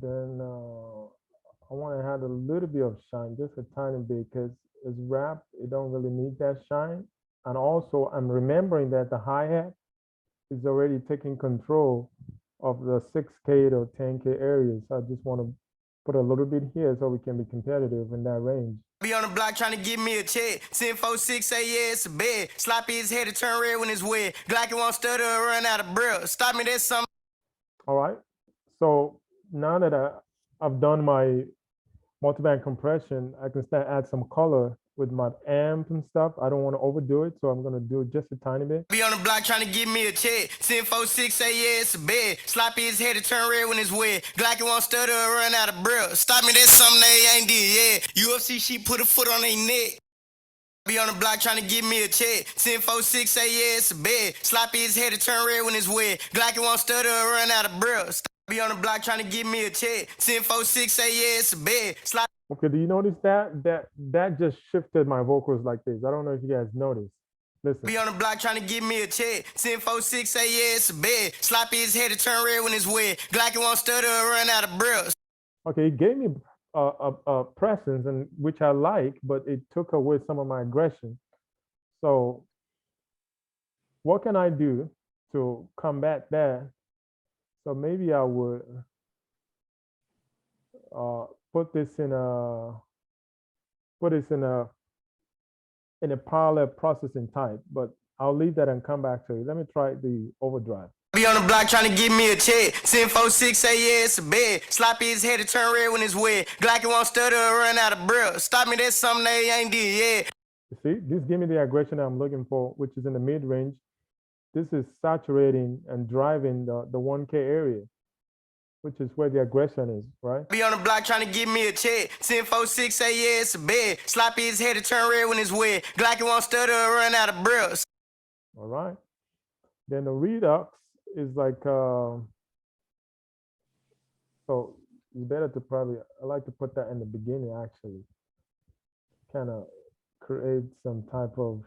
Then I want to add a little bit of shine, just a tiny bit, because it's rap, it don't really need that shine. And also I'm remembering that the hi-hat is already taking control of the 6K to 10K areas. So I just want to put a little bit here so we can be competitive in that range. Be on the block trying to give me a check. 10-4-6, say yeah, it's a bed. Sloppy his head to turn red when it's wet. Glocky won't stutter or run out of breath. Stop me, that's something. All right. So now that I've done my multiband compression, I can start add some color with my amp and stuff. I don't want to overdo it, so I'm going to do just a tiny bit. Be on the block trying to give me a check. 10-4-6, say yeah, it's a bed. Sloppy his head to turn red when it's wet. Glocky won't stutter or run out of breath. Stop me, that's something they ain't did yet. UFC, she put a foot on their neck. Be on the block trying to give me a check. 10-4-6, say yeah, it's a bed. Sloppy his head to turn red when it's wet. Glocky won't stutter or run out of breath. Be on the block trying to give me a check. 10, 4, 6, say yeah, it's a bed. Slide. Okay, do you notice that? That just shifted my vocals like this. I don't know if you guys noticed. Listen. Be on the block trying to give me a check. 10, 4, 6, say yeah, it's a bed. Sloppy his head to turn red when it's wet. Glocky won't stutter or run out of breath. Okay, it gave me a presence, and which I like, but it took away some of my aggression. So what can I do to combat that? So maybe I would put this in a parallel processing type, but I'll leave that and come back to it. Let me try the overdrive. Be on the block trying to give me a check. 10, 4, 6, say yeah, it's a bed. Sloppy his head to turn red when it's wet. Glocky won't stutter or run out of breath. Stop me, that's something they ain't did yet. You see, this gives me the aggression I'm looking for, which is in the mid range. This is saturating and driving the 1K area, which is where the aggression is, right? Be on the block trying to give me a check. 10, 4, 6, say yeah, it's a bed. Sloppy his head to turn red when it's wet. Glocky won't stutter or run out of breath. All right. Then the redux is like, so it's better to probably, I like to put that in the beginning actually. Kind of create some type of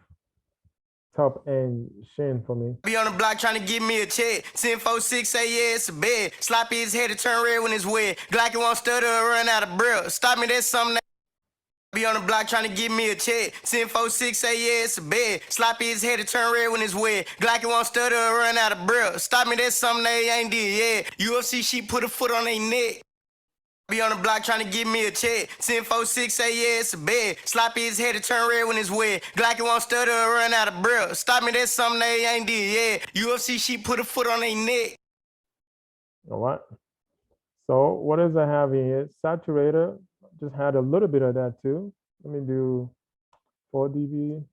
top end shin for me. Be on the block trying to give me a check. 10, 4, 6, say yeah, it's a bed. Sloppy his head to turn red when it's wet. Glocky won't stutter or run out of breath. Stop me, that's something that. Be on the block trying to give me a check. 10, 4, 6, say yeah, it's a bed. Sloppy his head to turn red when it's wet. Glocky won't stutter or run out of breath. Stop me, that's something they ain't did yet. UFC, she put a foot on their neck. Be on the block trying to give me a check. 10, 4, 6, say yeah, it's a bed. Sloppy his head to turn red when it's wet. Glocky won't stutter or run out of breath. Stop me, that's something they ain't did yet. UFC, she put a foot on their neck. All right. So what does I have here? Saturator, just had a little bit of that too. Let me do 4 dB.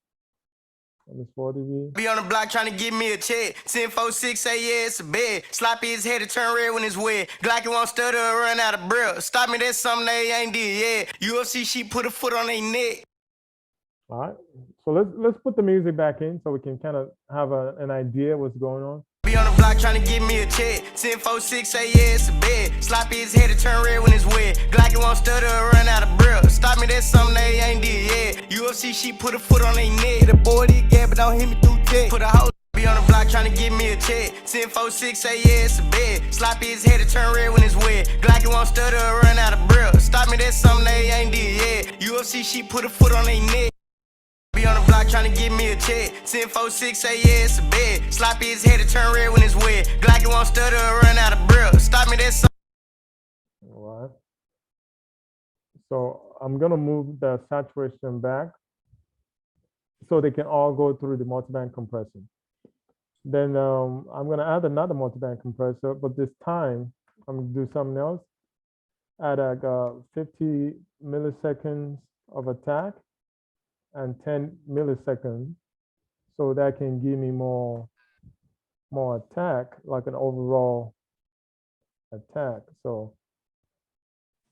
That is 4 dB. Be on the block trying to give me a check. 10, 4, 6, say yeah, it's a bed. Sloppy his head to turn red when it's wet. Glocky won't stutter or run out of breath. Stop me, that's something they ain't did yet. UFC, she put a foot on their neck. All right. So let's put the music back in so we can kind of have an idea what's going on. Be on the block trying to give me a check. 10, 4, 6, say yeah, it's a bed. Sloppy his head to turn red when it's wet. Glocky won't stutter or run out of breath. Stop me, that's something they ain't did yet. UFC, she put a foot on their neck. The boy did gap, but don't hit me through tech. Put a hole. Be on the block trying to give me a check. 10, 4, 6, say yeah, it's a bed. Sloppy his head to turn red when it's wet. Glocky won't stutter or run out of breath. Stop me, that's something they ain't did yet. UFC, she put a foot on their neck. Be on the block trying to give me a check. 10, 4, 6, say yeah, it's a bed. Sloppy his head to turn red when it's wet. Glocky won't stutter or run out of breath. Stop me, that's something. All right. So I'm gonna move the saturation back so they can all go through the multiband compression. Then I'm gonna add another multiband compressor, but this time I'm gonna do something else. Add like 50 milliseconds of attack and 10 milliseconds, so that can give me more attack, like an overall attack. So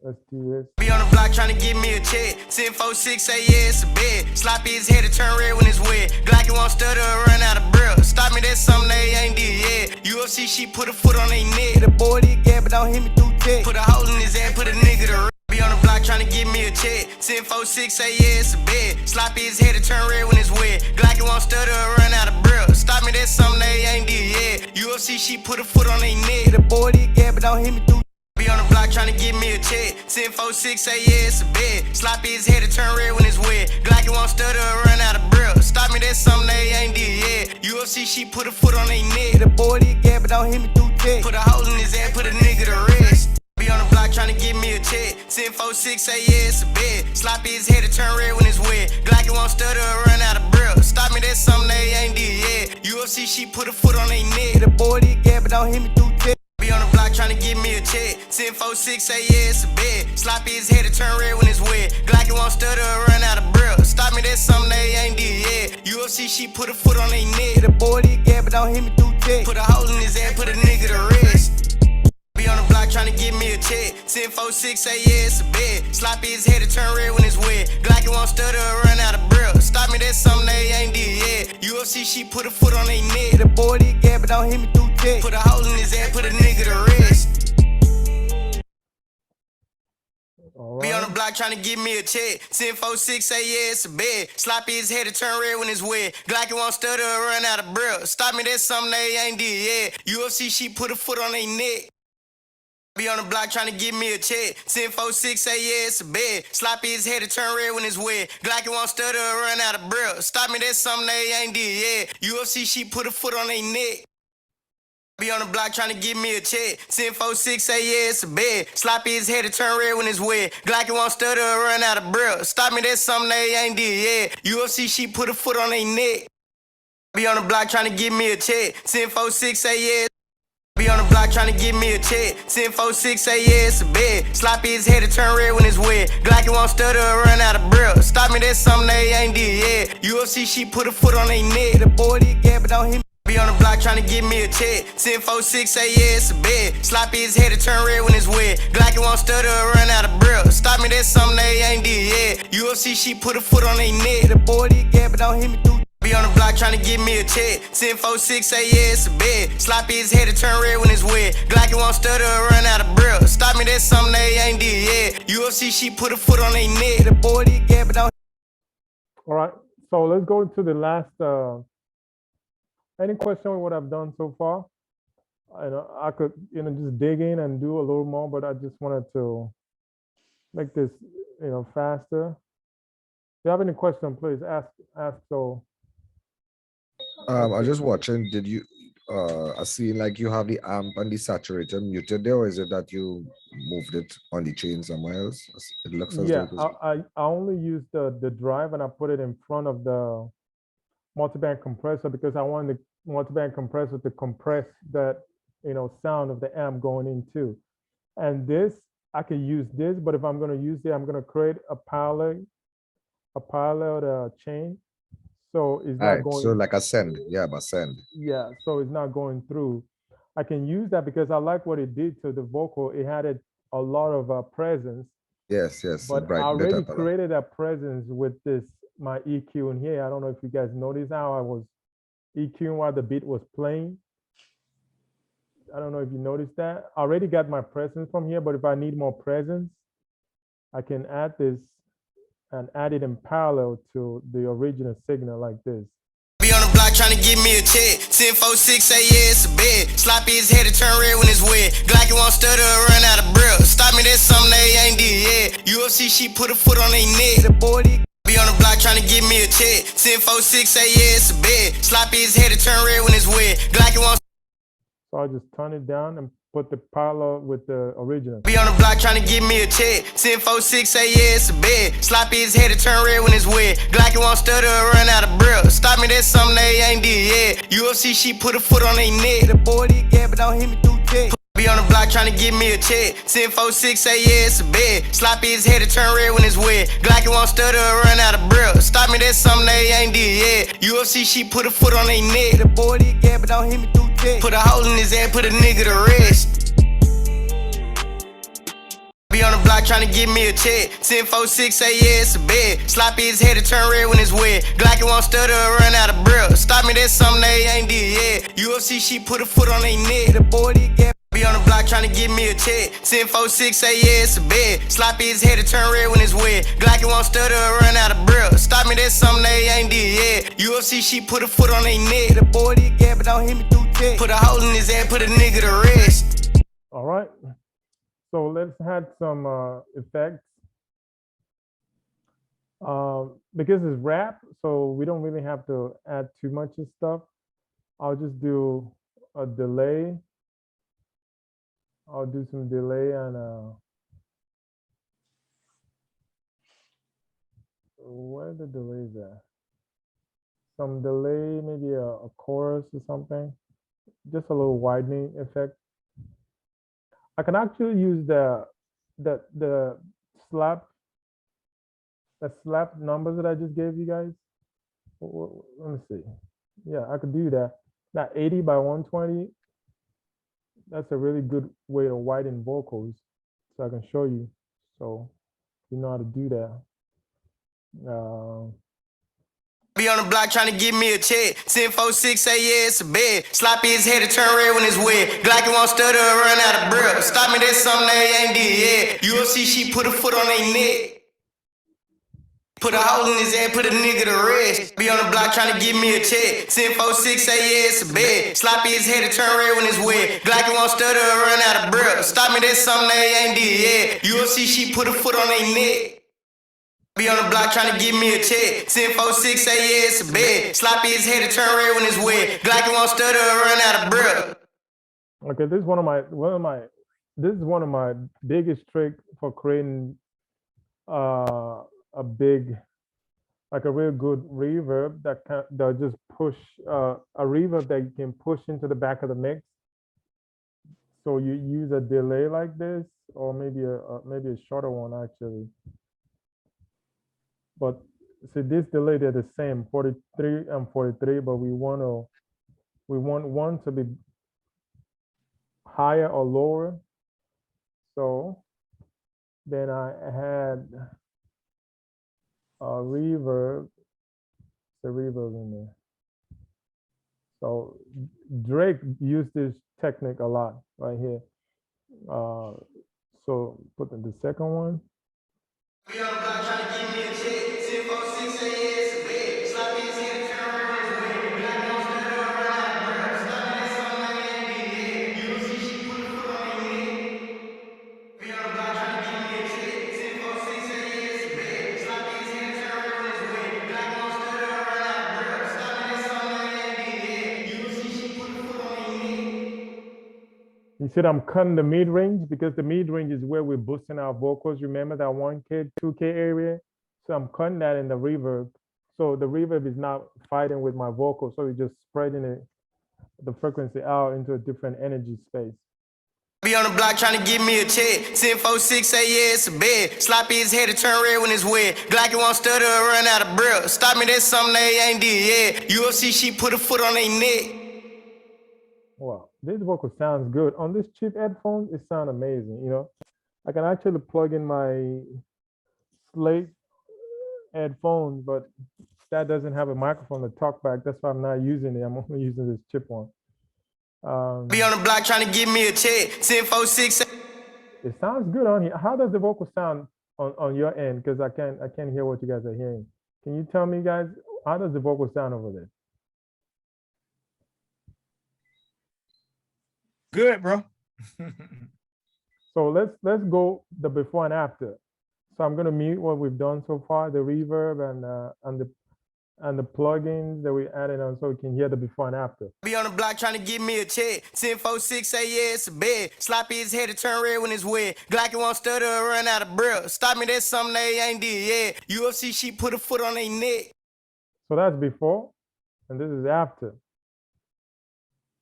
let's do this. Be on the block trying to give me a check. 10, 4, 6, say yeah, it's a bed. Sloppy his head to turn red when it's wet. Glocky won't stutter or run out of breath. Stop me, that's something they ain't did yet. UFC, she put a foot on their neck. The boy did gap, but don't hit me through tech. Put a hole in his ass, put a nigga to rest. Be on the block trying to give me a check. 10, 4, 6, say yeah, it's a bed. Sloppy his head to turn red when it's wet. Glocky won't stutter or run out of breath. Stop me, that's something they ain't did yet. UFC, she put a foot on their neck. The boy did gap, but don't hit me through. Be on the block trying to give me a check. 10, 4, 6, say yeah, it's a bed. Sloppy his head to turn red when it's wet. Glocky won't stutter or run out of breath. Stop me, that's something they ain't did yet. UFC, she put a foot on their neck. The boy did gap, but don't hit me through tech. Put a hole in his ass, put a nigga to rest. Be on the block trying to give me a check. 10, 4, 6, say yeah, it's a bed. Sloppy his head to turn red when it's wet. Glocky won't stutter or run out of breath. Stop me, that's something they ain't did yet. UFC, she put a foot on their neck. The boy did gap, but don't hit me through tech. Be on the block trying to give me a check. 10, 4, 6, say yeah, it's a bed. Sloppy his head to turn red when it's wet. Glocky won't stutter or run out of breath. Stop me, that's something they ain't did yet. UFC, she put a foot on their neck. The boy did gap, but don't hit me through tech. Put a hole in his ass, put a nigga to rest. Be on the block trying to give me a check. 10, 4, 6, say yeah, it's a bed. Sloppy his head to turn red when it's wet. Glocky won't stutter or run out of breath. Stop me, that's something they ain't did yet. UFC, she put a foot on their neck. The boy did gap, but don't hit me through tech. Put a hole in his ass, put a nigga to rest. block trying to give me a check. 10-4-6, say yeah, it's a bed. Sloppy his head to turn red when it's wet. Glocky won't stutter or run out of breath. Stop me, that's something they ain't did yet. UFC, she put a foot on their neck. Be on the block trying to give me a check. 10-4-6, say yeah, it's a bed. Sloppy his head to turn red when it's wet. Glocky won't stutter or run out of breath. Stop me, that's something they ain't did yet. UFC, she put a foot on their neck. Be on the block trying to give me a check. 10-4-6, say yeah, it's a bed. Sloppy his head to turn red when it's wet. Glocky won't stutter or run out of breath. Stop me, that's something they ain't did yet. UFC, she put a foot on their neck. Be on the block trying to give me a check. 10-4-6, say yeah. Be on the block trying to give me a check. 10-4-6, say yeah, it's a bed. Sloppy his head to turn red when it's wet. Glocky won't stutter or run out of breath. Stop me, that's something they ain't did yet. UFC, she put a foot on their neck. The boy did get, but don't hit me. Be on the block trying to give me a check. 10-4-6, say yeah, it's a bed. Sloppy his head to turn red when it's wet. Glocky won't stutter or run out of breath. Stop me, that's something they ain't did yet. UFC, she put a foot on their neck. The boy did get, but don't hit me through. Be on the block trying to give me a check. 10-4-6, say yeah, it's a bed. Sloppy his head to turn red when it's wet. Glocky won't stutter or run out of breath. Stop me, that's something they ain't did yet. UFC, she put a foot on their neck. The boy did get, but don't. All right, so let's go to the last. Any question on what I've done so far? I could, just dig in and do a little more, but I just wanted to make this, faster. If you have any question, please ask. So. I was just watching. Did you I see like you have the amp and the saturator muted there, or is it that you moved it on the chain somewhere else? It looks as Yeah, though I only used the drive and I put it in front of the multiband compressor because I wanted the multiband compressor to compress that sound of the amp going in too. And this, I can use this, but if I'm going to use it, I'm going to create a parallel chain. So it's not going. So like a send, yeah, but send. Yeah, so it's not going through. I can use that because I like what it did to the vocal. It had a lot of presence. Yes. But I already created a presence with my EQ in here. I don't know if you guys noticed how I was EQing while the beat was playing. I don't know if you noticed that. I already got my presence from here, but if I need more presence, I can add this and add it in parallel to the original signal like this. Be on the block trying to give me a check. 10-4-6, say yeah, it's a bed. Sloppy his head to turn red when it's wet. Glocky won't stutter or run out of breath. Stop me, that's something they ain't did yet. UFC, she put a foot on their neck. The boy be on the block trying to give me a check. 10-4-6, say yeah, it's a bed. Sloppy his head to turn red when it's wet. Glocky won't. So I just turn it down and put the parallel with the original. Be on the block trying to give me a check. 10-4-6, say yeah, it's a bed. Sloppy his head to turn red when it's wet. Glocky won't stutter or run out of breath. Stop me, that's something they ain't did yet. UFC, she put a foot on their neck. The boy did get, but don't hit me through check. Be on the block trying to give me a check. 10-4-6, say yeah, it's a bed. Sloppy his head to turn red when it's wet. Glocky won't stutter or run out of breath. Stop me, that's something they ain't did yet. UFC, she put a foot on their neck. The boy did get, but don't hit me through check. Put a hole in his head, put a nigga to rest. Be on the block trying to give me a check. 10-4-6, say yeah, it's a bed. Sloppy his head to turn red when it's wet. Glocky won't stutter or run out of breath. Stop me, that's something they ain't did yet. UFC, she put a foot on their neck. The boy did get. Be on the block trying to give me a check. 10-4-6, say yeah, it's a bed. Sloppy his head to turn red when it's wet. Glocky won't stutter or run out of breath. Stop me, that's something they ain't did yet. UFC, she put a foot on their neck. The boy did get, but don't hit me through check. Put a hole in his head, put a nigga to rest. All right. So let's add some effects. Because it's rap, so we don't really have to add too much of stuff. I'll just do a delay. I'll do some delay and where the delays at? Some delay, maybe a chorus or something. Just a little widening effect. I can actually use the slap numbers that I just gave you guys. Let me see. Yeah, I could do that. That 80 by 120. That's a really good way to widen vocals. So I can show you. So you know how to do that. Be on the block trying to give me a check. 10-4-6, say yeah, it's a bed. Sloppy his head to turn red when it's wet. Glocky won't stutter or run out of breath. Stop me, that's something they ain't did yet. UFC, she put a foot on their neck. Put a hole in his head, put a nigga to rest. Be on the block trying to give me a check. 10-4-6, say yeah, it's a bed. Sloppy his head to turn red when it's wet. Glocky won't stutter or run out of breath. Stop me, that's something they ain't did yet. UFC, she put a foot on their neck. Be on the block trying to give me a check. 10-4-6, say yeah, it's a bed. Sloppy his head to turn red when it's wet. Glocky won't stutter or run out of breath. Okay, this is one of my biggest tricks for creating a big, like a real good reverb that just push a reverb that you can push into the back of the mix. So you use a delay like this, or maybe a shorter one actually. But see, this delay, they're the same, 43 and 43, but we want one to be higher or lower. So then I had a reverb, the reverb in there. So Drake used this technique a lot right here. So put in the second one. Be on the block trying to give me a check. 10-4-6, say yeah, it's a bed. Sloppy his head to turn red when it's wet. Glocky won't stutter or run out of breath. Stop me, that's something they ain't did yet. UFC, she put a foot on their neck. Be on the block trying to give me a check. 10-4-6, say yeah, it's a bed. Sloppy his head to turn red when it's wet. Glocky won't stutter or run out of breath. Stop me, that's something they ain't did yet. UFC, she put a foot on their neck. You said I'm cutting the mid range because the mid range is where we're boosting our vocals. Remember that 1K, 2K area? So I'm cutting that in the reverb. So the reverb is not fighting with my vocal. So it's just spreading the frequency out into a different energy space. Be on the block trying to give me a check. 10-4-6, say yeah, it's a bed. Sloppy his head to turn red when it's wet. Glocky won't stutter or run out of breath. Stop me, that's something they ain't did yet. UFC, she put a foot on their neck. Wow, this vocal sounds good. On this cheap headphones, it sounds amazing, you know? I can actually plug in my Slate headphones, but that doesn't have a microphone to talk back. That's why I'm not using it. I'm only using this cheap one. Be on the block trying to give me a check. 10-4-6. It sounds good on here. How does the vocal sound on your end? Because I can't hear what you guys are hearing. Can you tell me, guys, how does the vocal sound over there? Good, bro. So let's go the before and after. So I'm gonna mute what we've done so far, the reverb and the plugins that we added on, so we can hear the before and after. Be on the block trying to give me a check. 10-4-6, say yeah, it's a bed. Sloppy his head to turn red when it's wet. Glocky won't stutter or run out of breath. Stop me, that's something they ain't did yet. UFC, she put a foot on their neck. So that's before, and this is after.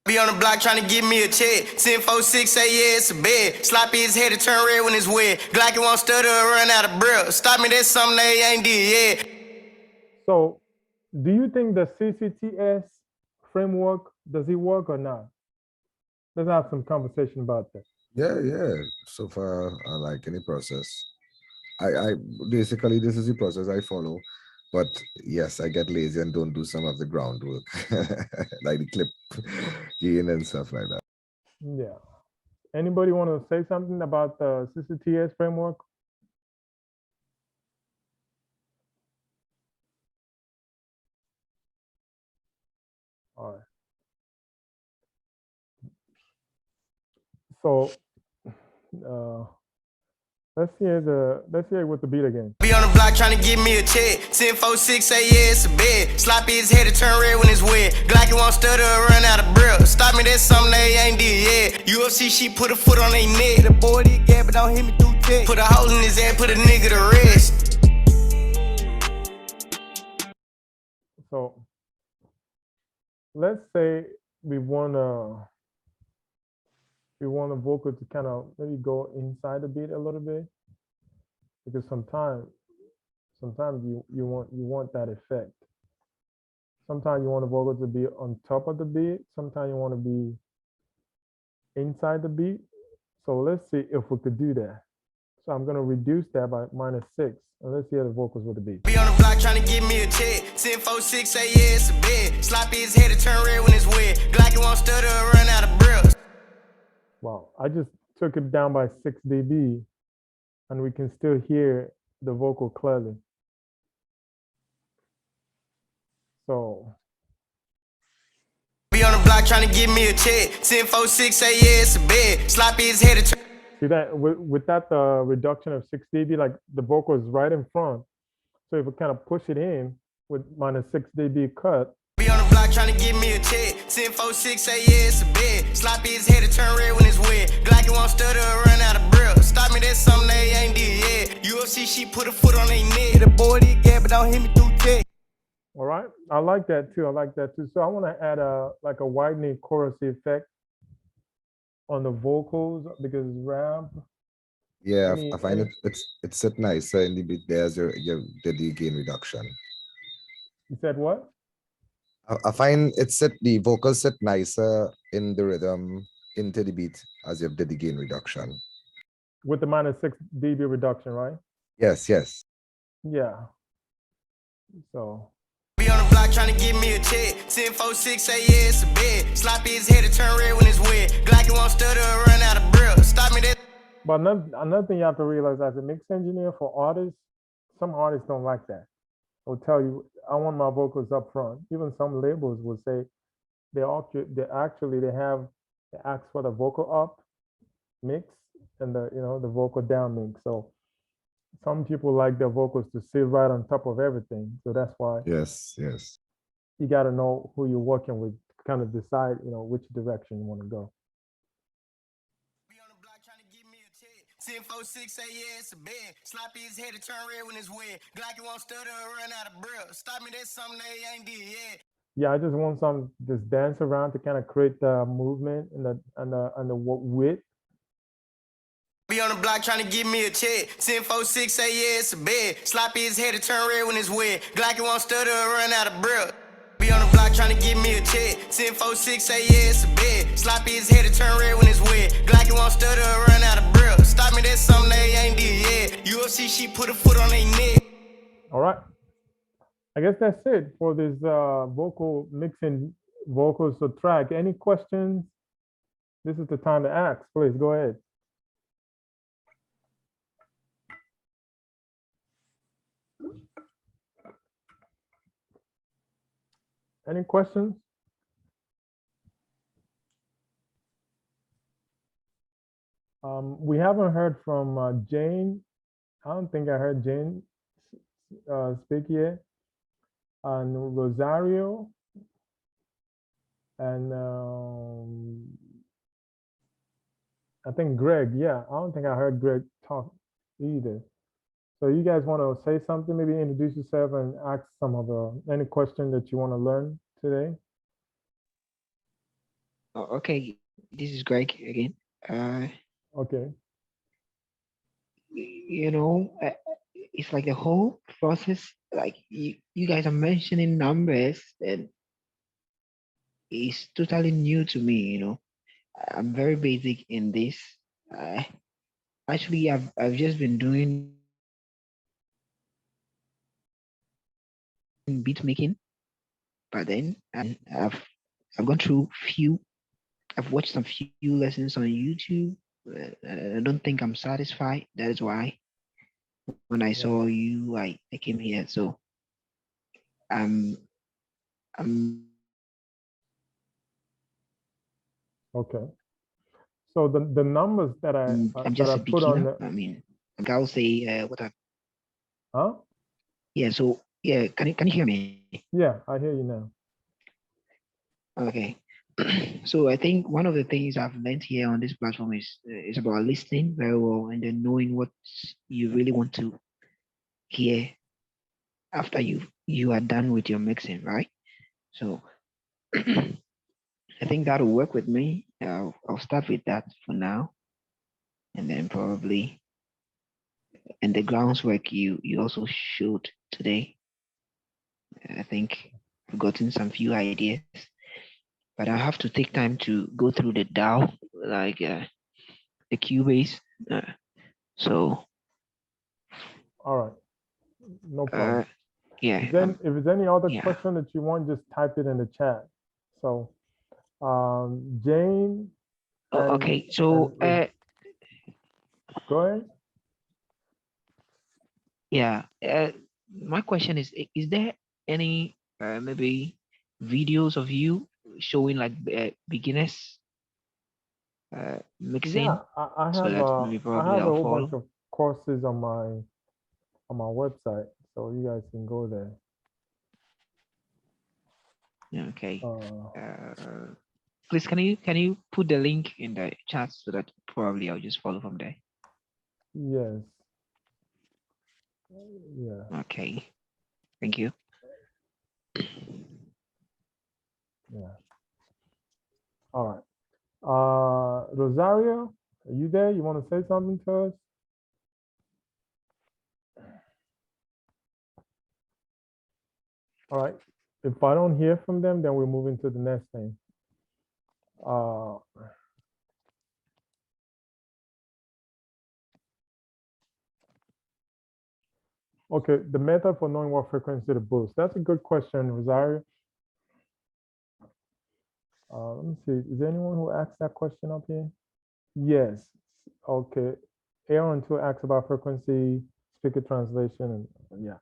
Be on the block trying to give me a check. 10-4-6, say yeah, it's a bed. Sloppy his head to turn red when it's wet. Glocky won't stutter or run out of breath. Stop me, that's something they ain't did yet. So do you think the CCTS framework, does it work or not? Let's have some conversation about that. Yeah. So far, I like any process. I basically, this is the process I follow. But yes, I get lazy and don't do some of the groundwork, like the clip gain and stuff like that. Yeah. Anybody want to say something about the CCTS framework? All right. So let's hear it with the beat again. Be on the block trying to give me a check. 10-4-6, say yeah, it's a bed. Sloppy his head to turn red when it's wet. Glocky won't stutter or run out of breath. Stop me, that's something they ain't did yet. UFC, she put a foot on their neck. The boy did gap, but don't hit me through check. Put a hole in his head, put a nigga to rest. So let's say we want a vocal to kind of maybe go inside the beat a little bit, because sometimes you want that effect. Sometimes you want the vocal to be on top of the beat. Sometimes you want to be inside the beat. So let's see if we could do that. So I'm gonna reduce that by -6, and let's hear the vocals with the beat. Be on the block trying to give me a check. 10-4-6, say yeah, it's a bed. Sloppy his head to turn red when it's wet. Glocky won't stutter or run out of breath. Wow, I just took it down by 6 dB, and we can still hear the vocal clearly. So Be on the block trying to give me a check. 10-4-6 say yeah, it's a bed. Sloppy his head to turn. see that with that reduction of 6 dB, like the vocal is right in front. So if we kind of push it in with minus 6 dB cut, Be on the block trying to give me a check. 10-4-6 say yeah, it's a bed. Sloppy his head to turn red when it's wet. Glocky won't stutter or run out of breath. Stop me, that's something they ain't did yet. UFC, she put a foot on their neck. The boy did get, but don't hit me through check. all right. I like that too. I like that too. So I want to add like a widening chorus effect on the vocals because ramp. Yeah, Any- I find any- it's set nicer in the beat. There's your the gain reduction. You said what? I find it set the vocals set nicer in the rhythm into the beat as you have the gain reduction. With the minus 6 dB reduction, right? Yes, yes. Yeah. So Be on the block trying to give me a check. 10-4-6 say yeah, it's a bed. Sloppy his head to turn red when it's wet. Glocky won't stutter or run out of breath. Stop me, that. but another thing you have to realize as a mix engineer for artists, some artists don't like that. They'll tell you, I want my vocals up front. Even some labels will say they ask for the vocal up mix and the vocal down mix. So some people like their vocals to sit right on top of everything. So that's why Yes, yes. you got to know who you're working with, to kind of decide, which direction you want to go. Be on the block trying to give me a check. 10-4-6 say yeah, it's a bed. Sloppy his head to turn red when it's wet. Glocky won't stutter or run out of breath. Stop me, that's something they ain't did yet. Yeah, I just want some just dance around to kind of create the movement and the width. Be on the block trying to give me a check. 10-4-6 say yeah, it's a bed. Sloppy his head to turn red when it's wet. Glocky won't stutter or run out of breath. Be on the block trying to give me a check. 10-4-6 say yeah, it's a bed. Sloppy his head to turn red when it's wet. Glocky won't stutter or run out of breath. Stop me, that's something they ain't did yet. UFC, she put a foot on their neck. All right. I guess that's it for this vocal mixing vocals to track. Any questions? This is the time to ask. Please go ahead. Any questions? We haven't heard from Jane. I don't think I heard Jane speak yet. And Rosario. And I think Greg. Yeah, I don't think I heard Greg talk either. So you guys want to say something? Maybe introduce yourself and ask some of any question that you want to learn today. Oh, okay, this is Greg again. Okay. It's like the whole process, like you guys are mentioning numbers, and it's totally new to me. I'm very basic in this. Actually, I've just been doing beat making, but then I've gone through I've watched some few lessons on YouTube. I don't think I'm satisfied. That is why when I saw you, I came here. So I'm Okay. So the numbers that I'm just a put on beginner. I mean, I'll say what I. Huh? Yeah. So yeah, can you hear me? Yeah, I hear you now. Okay. So I think one of the things I've learned here on this platform is about listening very well and then knowing what you really want to hear after you are done with your mixing, right? So I think that'll work with me. I'll start with that for now, and then probably and the groundwork you also showed today. I think I've gotten some few ideas, but I have to take time to go through the DAW, like the Cubase. So. All right. No problem. Yeah. Then if there's any other yeah. question that you want, just type it in the chat. So Jane. Okay. So go ahead. Yeah. My question is there any maybe videos of you showing like beginners mixing, Yeah, so that maybe I probably have a I'll whole bunch follow. of courses on my website, so you guys can go there. Okay. Uh, Please, can you put the link in the chat so that probably I'll just follow from there. yes, yeah, Okay. Thank you. yeah. All right. Rosario, are you there? You want to say something to us? All right. If I don't hear from them, then we're moving to the next thing. Okay, the method for knowing what frequency to boost. That's a good question, Rosario. Let me see. Is there anyone who asked that question up here? Yes. Okay. Aaron too asked about frequency, speaker translation, and yeah.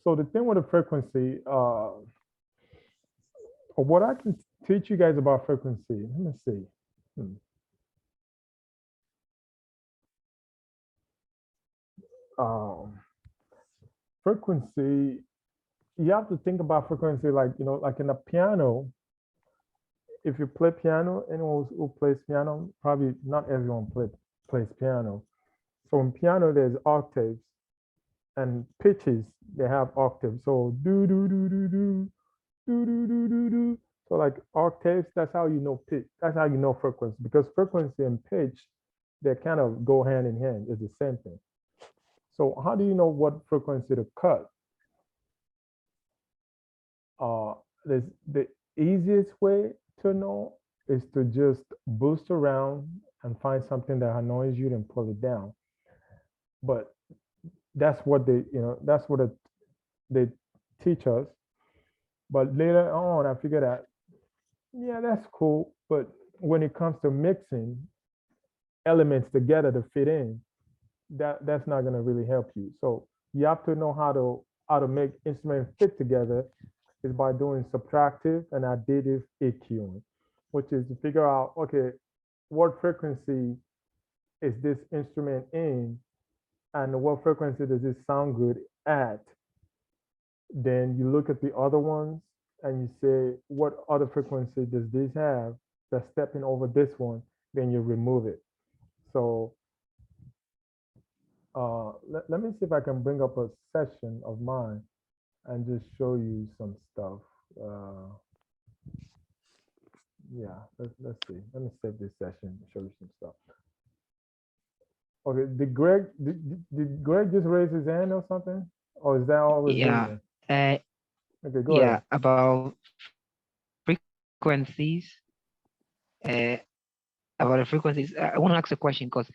So the thing with the frequency, what I can teach you guys about frequency. Let me see. Um, frequency. You have to think about frequency like like in a piano. If you play piano, anyone who plays piano, probably not everyone plays piano. So in piano, there's octaves and pitches. They have octaves. So do do do do do do do do do do. So like octaves, that's how you know pitch. That's how you know frequency, because frequency and pitch, they kind of go hand in hand. It's the same thing. So how do you know what frequency to cut? Uh, the easiest way to know is to just boost around and find something that annoys you and pull it down. But that's what that's what they teach us. But later on, I figured out, yeah, that's cool. But when it comes to mixing elements together to fit in, that's not going to really help you. So you have to know how to make instruments fit together is by doing subtractive and additive EQing, which is to figure out, okay, what frequency is this instrument in, and what frequency does it sound good at? Then you look at the other ones and you say, what other frequency does this have that's stepping over this one? Then you remove it. So let me see if I can bring up a session of mine and just show you some stuff. Yeah, let's see. Let me save this session and show you some stuff. Okay, did Greg just raise his hand or something? Or is that always been Yeah. there? Okay, go Yeah, ahead. about frequencies. About the frequencies, I want to ask a question because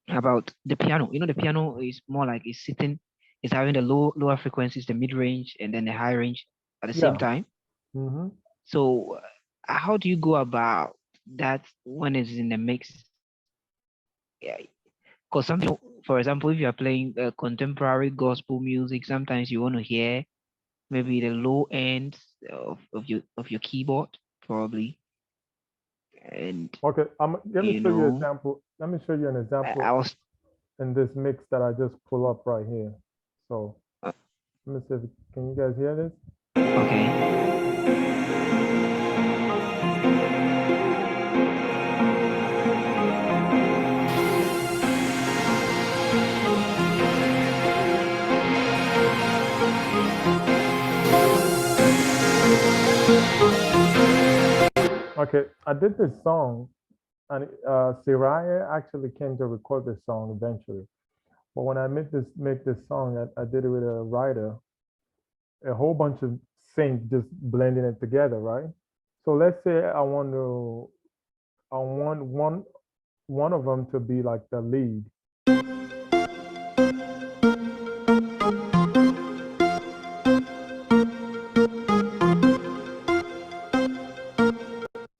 about the piano. You know, the piano is more like it's sitting, it's having the lower frequencies, the mid range, and then the high range at the same Yeah. time. Mm-hmm. So, how do you go about that when it's in the mix? Yeah, because something, for example, if you are playing contemporary gospel music, sometimes you want to hear maybe the low end of your keyboard, probably. And Okay, let me you show you an know, example. Let me show you an I example was in this mix that I just pull up right here. So uh, let me see. Can you guys hear this? okay. Okay, I did this song, and Siraya actually came to record this song eventually. But when I make this song, I did it with a writer, a whole bunch of saints just blending it together, right? So let's say I want one of them to be like the lead.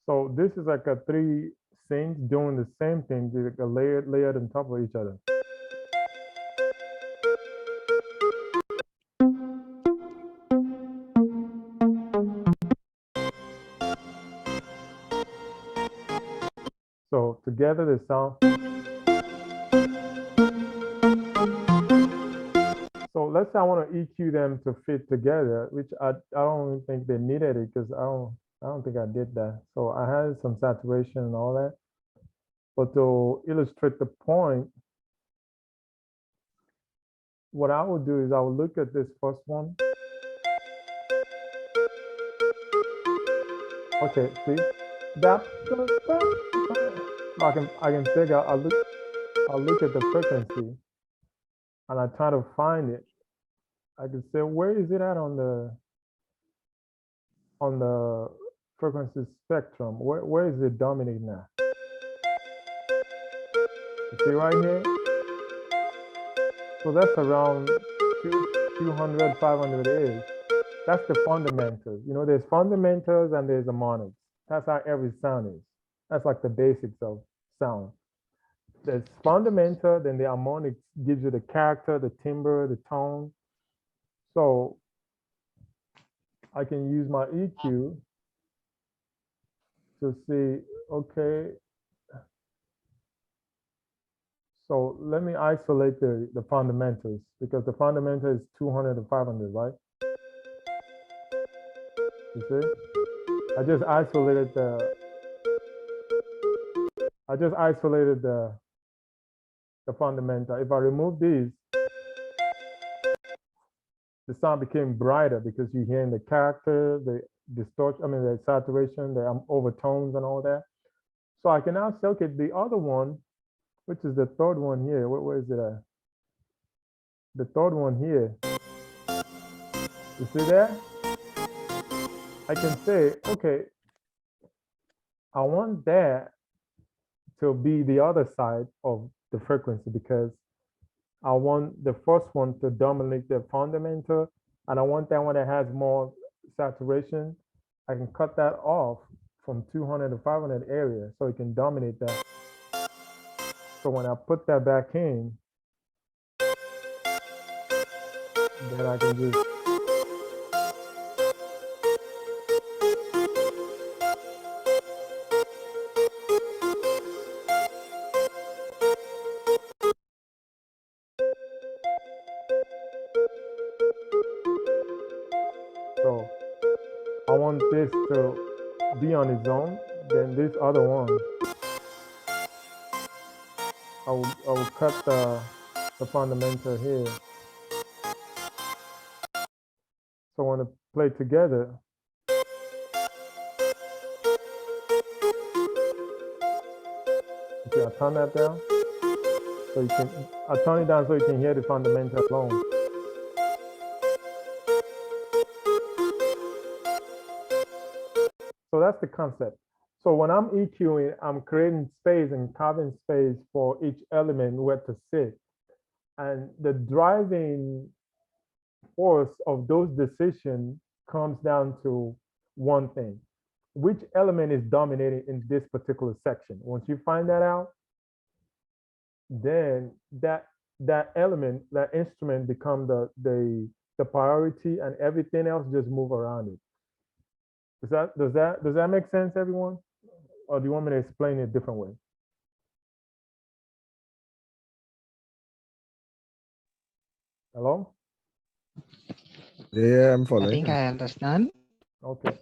So this is like a three saints doing the same thing, like a layered on top of each other. together the sound. So let's say I want to EQ them to fit together, which I don't even think they needed it because I don't think I did that. So I had some saturation and all that. But to illustrate the point, what I would do is I would look at this first one. Okay, see that I can figure. I'll look at the frequency, and I try to find it. I can say where is it at on the frequency spectrum? Where is it dominating now? You see right here. So that's around 200, 500 is. That's the fundamentals. You know, there's fundamentals and there's harmonics. That's how every sound is. That's like the basics of sound. There's fundamental, then the harmonics gives you the character, the timbre, the tone. So I can use my EQ to see, okay, so let me isolate the fundamentals because the fundamental is 200 to 500, right? You see? I just isolated the fundamental. If I remove these, the sound became brighter because you're hearing the character, the distortion, I mean the saturation, the overtones and all that. So I can now say, okay, the other one, which is the third one here, where is it at? The third one here. You see that? I can say, okay, I want that to be the other side of the frequency because I want the first one to dominate the fundamental, and I want that one that has more saturation. I can cut that off from 200 to 500 area so it can dominate that. So when I put that back in, then I can just so I want this to be on its own. Then this other one, I will cut the fundamental here. So when it play together, okay, I turn that down. So you can, I turn it down so you can hear the fundamental alone. So that's the concept. So when I'm EQing, I'm creating space and carving space for each element where to sit. And the driving force of those decisions comes down to one thing. Which element is dominating in this particular section? Once you find that out, then that element, that instrument become the priority and everything else just move around it. Does that make sense, everyone? Or do you want me to explain it a different way? Hello? Yeah, I'm I following. think I understand. Okay.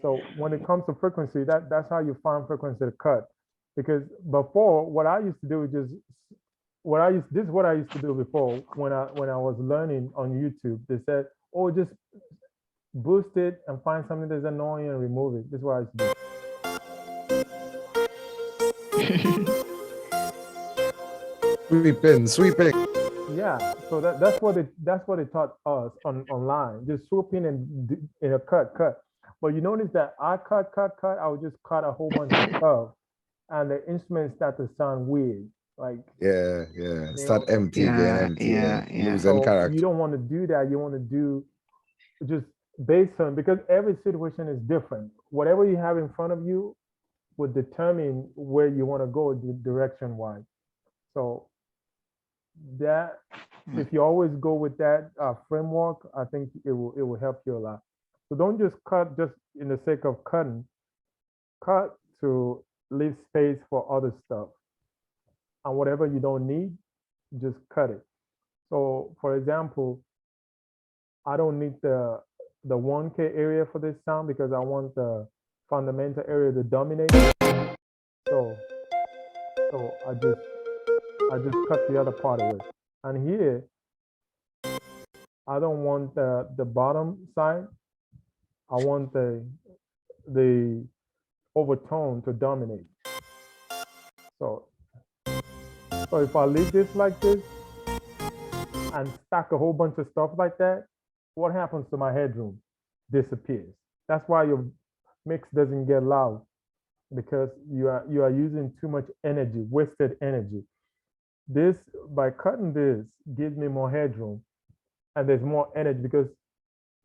So when it comes to frequency, that's how you find frequency to cut. Because before, what I used to do is just this is what I used to do before when I was learning on YouTube. They said, oh, just boost it and find something that's annoying and remove it. This is what I used to do. Sweeping. Yeah, so that's what they taught us online. Just swooping and in a cut. But you notice that I cut. I would just cut a whole bunch of stuff, and the instruments start to sound weird. Like Yeah. Start empty Yeah, again, yeah. losing so character. you don't want to do that. You want to do just based on because every situation is different. Whatever you have in front of you would determine where you want to go direction wise. So that if you always go with that framework, I think it will help you a lot. So don't just cut just in the sake of cutting. Cut to leave space for other stuff. And whatever you don't need, just cut it. So for example, I don't need the 1K area for this sound because I want the fundamental area to dominate. So I just cut the other part away. And here, I don't want the bottom side. I want the overtone to dominate. So if I leave this like this and stack a whole bunch of stuff like that, what happens to my headroom? Disappears. That's why your mix doesn't get loud, because you are using too much energy, wasted energy. This, by cutting this, gives me more headroom, and there's more energy because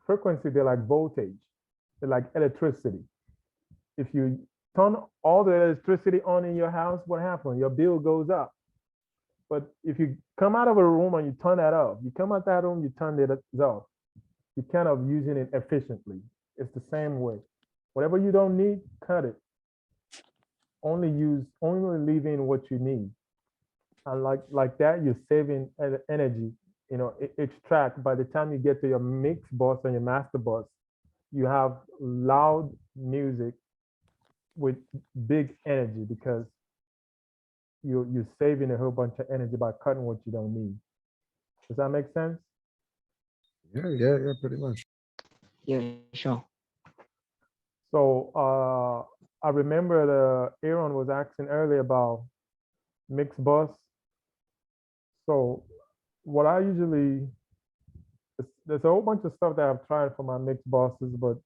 frequency, they're like voltage, they're like electricity. If you turn all the electricity on in your house, what happens? Your bill goes up. But if you come out of a room and you turn that off, you come out that room, you turn it off. You're kind of using it efficiently. It's the same way. Whatever you don't need, cut it. Only leave in what you need. And like that, you're saving energy. You know, each track, by the time you get to your mix bus and your master bus, you have loud music with big energy because you're saving a whole bunch of energy by cutting what you don't need. Does that make sense? Yeah, pretty much. Yeah, sure. So I remember Aaron was asking earlier about mix bus. So what I usually, there's a whole bunch of stuff that I've tried for my mix buses, but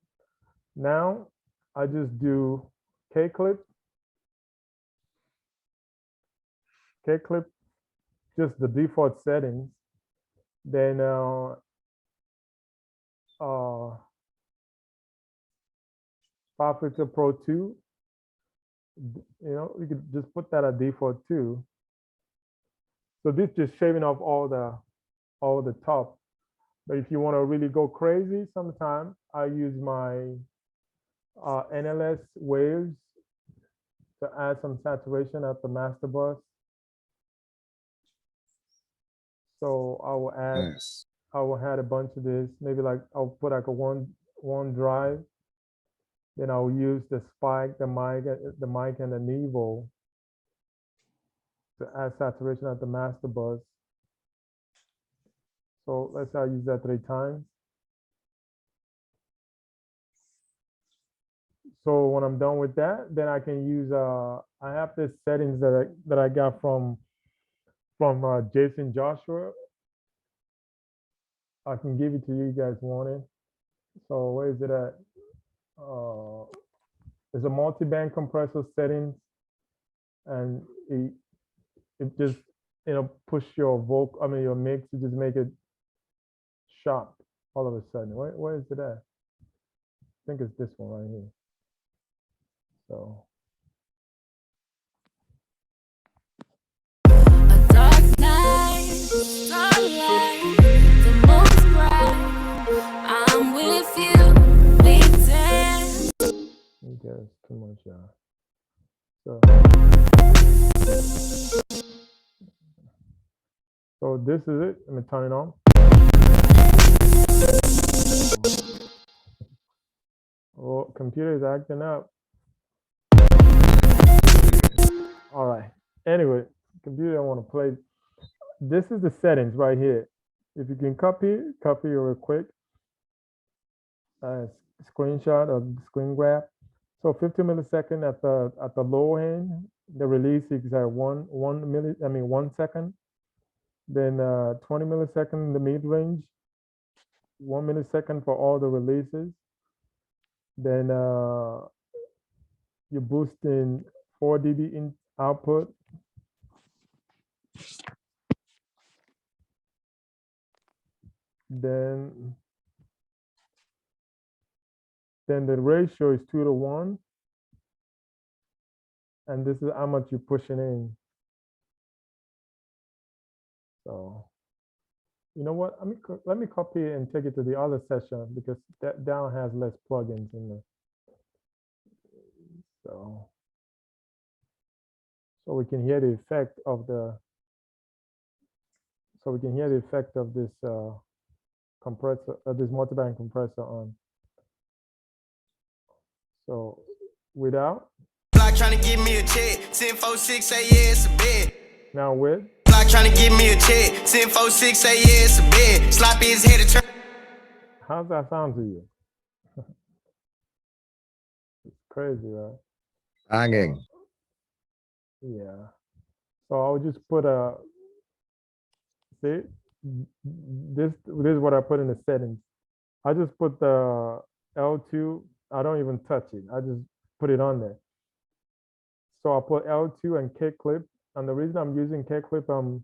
now I just do K-clip, just the default settings. Then Filter Pro 2, you could just put that at default too. So this just shaving off all the top. But if you want to really go crazy, sometimes I use my NLS waves to add some saturation at the master bus. So Nice. I will add a bunch of this. Maybe like I'll put like a one drive. Then I'll use the spike, the mic, and the Nevo to add saturation at the master bus. So let's say I use that 3 times. So when I'm done with that, then I can use I have this settings that I got from Jason Joshua. I can give it to you guys want it. So where is it at? There's a multi-band compressor settings, and it just push your your mix to just make it sharp all of a sudden. Where is it at? I think it's this one right here. So A dark night, starlight, the moon's bright. I'm with you, we dance. I guess too much, yeah. So this is it. Let me turn it on. Oh, computer is acting up. All right. Anyway, computer, I want to play. This is the settings right here. If you can copy it real quick. Screenshot of screen grab. So 50 millisecond at the low end. The release is at 1 second. Then 20 millisecond in the mid range. 1 millisecond for all the releases. Then you're boosting 4 dB in output. Then the ratio is 2:1. And this is how much you're pushing in. So, you know what? Let me copy it and take it to the other session because that down has less plugins in there. So so we can hear the effect of this compressor, this multiband compressor on. So without. Block trying to give me a check. 1046 say yeah, it's a bed. Now with. Block trying to give me a check. 1046 say yeah, it's a bed. Sloppy his head to turn. How's that sound to you? It's crazy, right? Hanging. Yeah. So I'll just put a, see, this is what I put in the settings. I just put the L2, I don't even touch it. I just put it on there. So I'll put L2 and K clip. And the reason I'm using K clip, I'm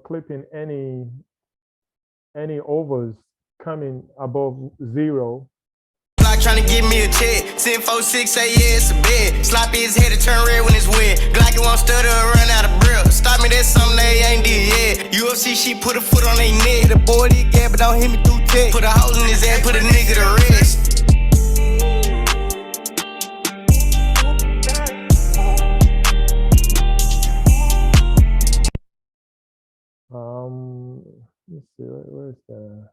clipping any overs coming above 0. Block trying to give me a check. 1046 say yeah, it's a bed. Sloppy his head to turn red when it's wet. Glocky won't stutter or run out of breath. Stop me, that's something they ain't did yet. UFC, she put a foot on their neck. The boy did gap, but don't hit me through tech. Put a hole in his ass, put a nigga to rest. Let's see, where's the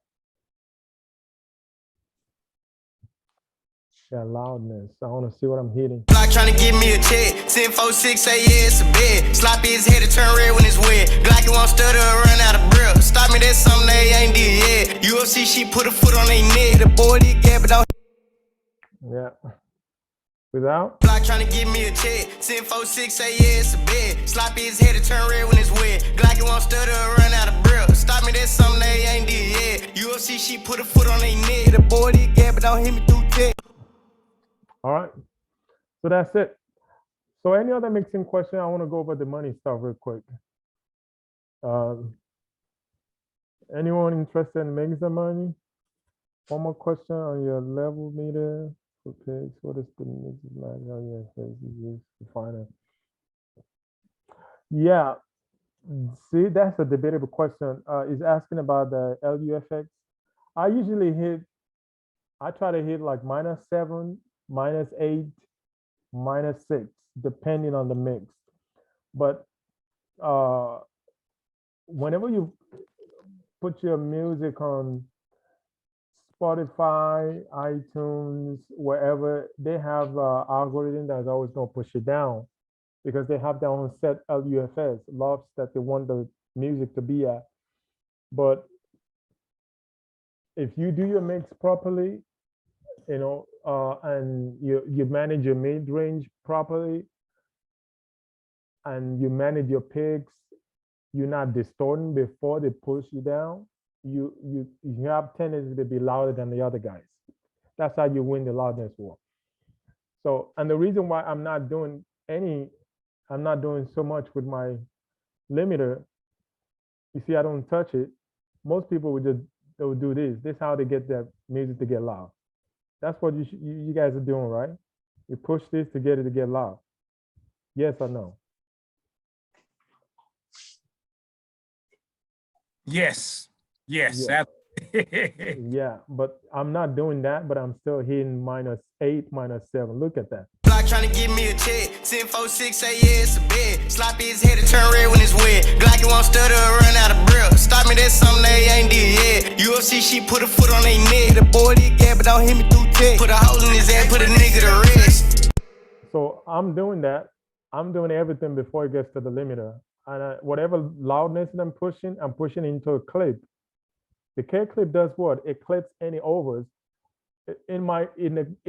loudness? I want to see what I'm hitting. Block trying to give me a check. 1046 say yeah, it's a bed. Sloppy his head to turn red when it's wet. Glocky won't stutter or run out of breath. Stop me, that's something they ain't did yet. UFC, she put a foot on their neck. The boy did gap, but don't. Yeah. Without. Block trying to give me a check. 1046 say yeah, it's a bed. Sloppy his head to turn red when it's wet. Glocky won't stutter or run out of breath. Stop me, that's something they ain't did yet. UFC, she put a foot on their neck. The boy did gap, but don't hit me through tech. All right. So that's it. So any other mixing question? I want to go over the money stuff real quick. Anyone interested in making some money? One more question on your level meter. Okay, so what is the mixing line? Oh, yes, used to find it. Yeah, see, that's a debatable question. Is asking about the LUFX. I try to hit like -7, -8, -6, depending on the mix. But whenever you put your music on Spotify, iTunes, wherever, they have an algorithm that's always going to push it down because they have their own set LUFS, loves that they want the music to be at. But if you do your mix properly, and you manage your mid-range properly, and you manage your picks, you're not distorting before they push you down, you have tendency to be louder than the other guys. That's how you win the loudness war. So, and the reason why I'm not doing so much with my limiter, you see, I don't touch it. Most people they'll do this. This is how they get their music to get loud. That's what you guys are doing, right? You push this to get it to get loud. Yes or no? Yes. Yes. Yeah. Yeah, but I'm not doing that, but I'm still hitting -8, -7. Look at that. Block trying to give me a check. 1046 say yeah, it's a bed. Sloppy his head to turn red when it's wet. Glocky won't stutter or run out of breath. Stop me, that's something they ain't did yet. UFC, she put a foot on their neck. The boy did gap, but don't hit me through tech. Put a hole in his ass, put a nigga to rest. So I'm doing that. I'm doing everything before it gets to the limiter. And whatever loudness I'm pushing into a clip. The K clip does what? It clips any overs. In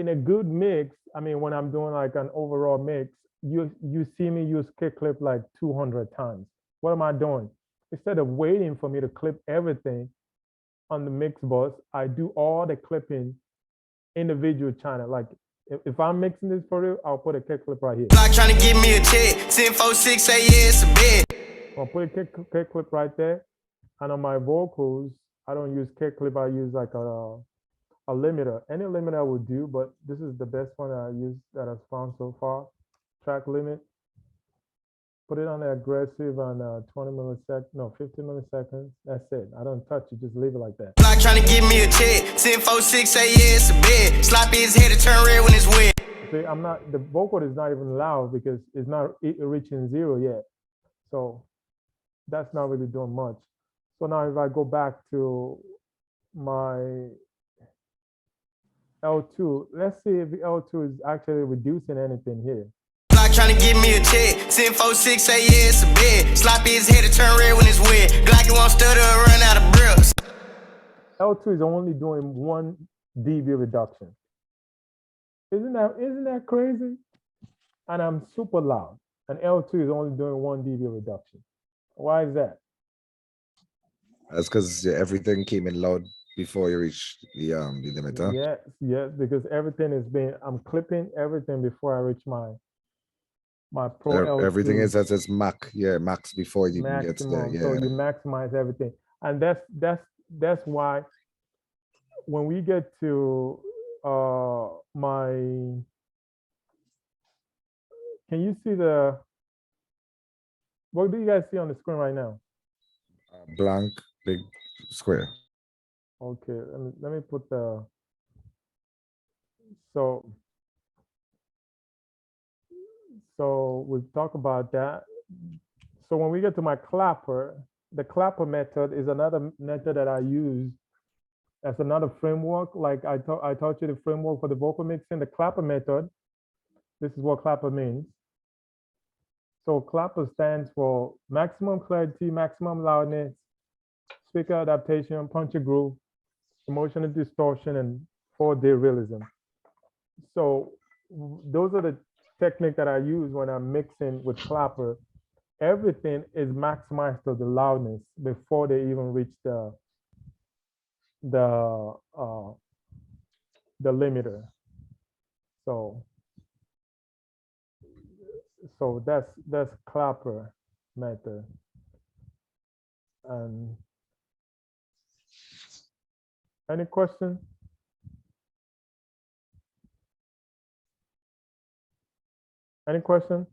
a good mix, I mean, when I'm doing like an overall mix, you see me use K clip like 200 times. What am I doing? Instead of waiting for me to clip everything on the mix bus, I do all the clipping individual channel. Like if I'm mixing this for you, I'll put a K clip right here. Block trying to give me a check. 1046 say yeah, it's a bed. I'll put a K clip right there. And on my vocals, I don't use K clip. I use like a limiter. Any limiter will do, but this is the best one I use that I've found so far. Track limit. Put it on the aggressive on 20 milliseconds, no, 50 milliseconds. That's it. I don't touch it. Just leave it like that. Block trying to give me a check. 1046 say yeah, it's a bed. Sloppy his head to turn red when it's wet. See, I'm not, the vocal is not even loud because it's not reaching 0 yet. So that's not really doing much. So now if I go back to my L2, let's see if the L2 is actually reducing anything here. Block tryna give me a check. 10-4-6 say yeah, it's a bed. Sloppy his head to turn red when it's wet. Glocky won't stutter or run out of breath. L2 is only doing 1 dB reduction. Isn't that crazy? And I'm super loud. And L2 is only doing 1 dB reduction. Why is that? That's because everything came in loud before you reach the limiter. Yes, because everything is being, I'm clipping everything before I reach my Pro L2. Everything is at its max before it even gets there. maximum. So you maximize everything. And that's why when we get to can you see what do you guys see on the screen right now? Blank big square. Okay, let me put so we'll talk about that. So when we get to my clapper, the clapper method is another method that I use as another framework. Like I taught you the framework for the vocal mixing, the clapper method. This is what clapper means. So clapper stands for maximum clarity, maximum loudness, speaker adaptation, punchy groove, emotional distortion, and 4-day realism. So those are the technique that I use when I'm mixing with clapper. Everything is maximized to the loudness before they even reach the limiter. So that's clapper method. And any question? Any question?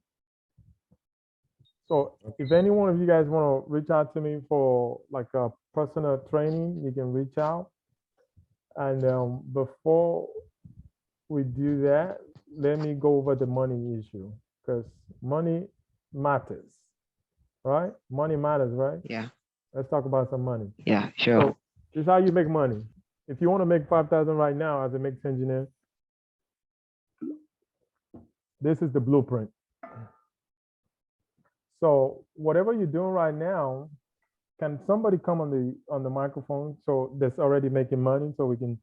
So if any one of you guys want to reach out to me for like a personal training, you can reach out. And before we do that, let me go over the money issue, because money matters, right? Money matters, right? Yeah. Let's talk about some money. Yeah, sure. So this is how you make money. If you want to make 5,000 right now as a mix engineer, this is the blueprint. So whatever you're doing right now, can somebody come on the microphone so that's already making money, so we can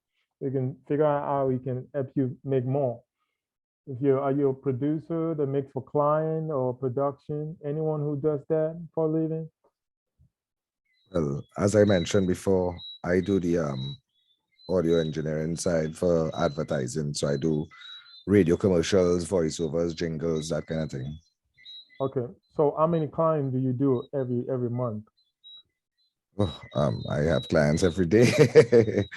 figure out how we can help you make more? Are you a producer that makes for client or production? Anyone who does that for a living? Well, as I mentioned before, I do the audio engineering side for advertising. So I do radio commercials, voiceovers, jingles, that kind of thing. Okay, so how many clients do you do every month? Oh, I have clients every day.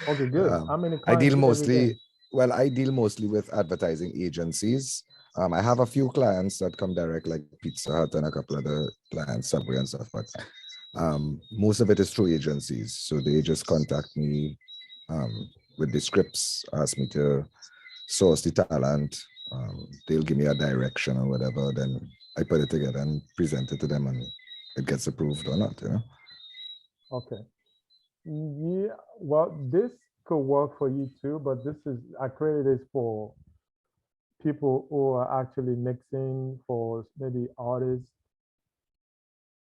Okay, good. How many I clients? deal every mostly, day? well, I deal mostly with advertising agencies. I have a few clients that come direct, like Pizza Hut and a couple other clients, Subway and stuff, but most of it is through agencies. So they just contact me with the scripts, ask me to source the talent. They'll give me a direction or whatever, then I put it together and present it to them, and it gets approved or not, you know? Okay. Yeah, well, this could work for you too, but I created this for people who are actually mixing for maybe artists,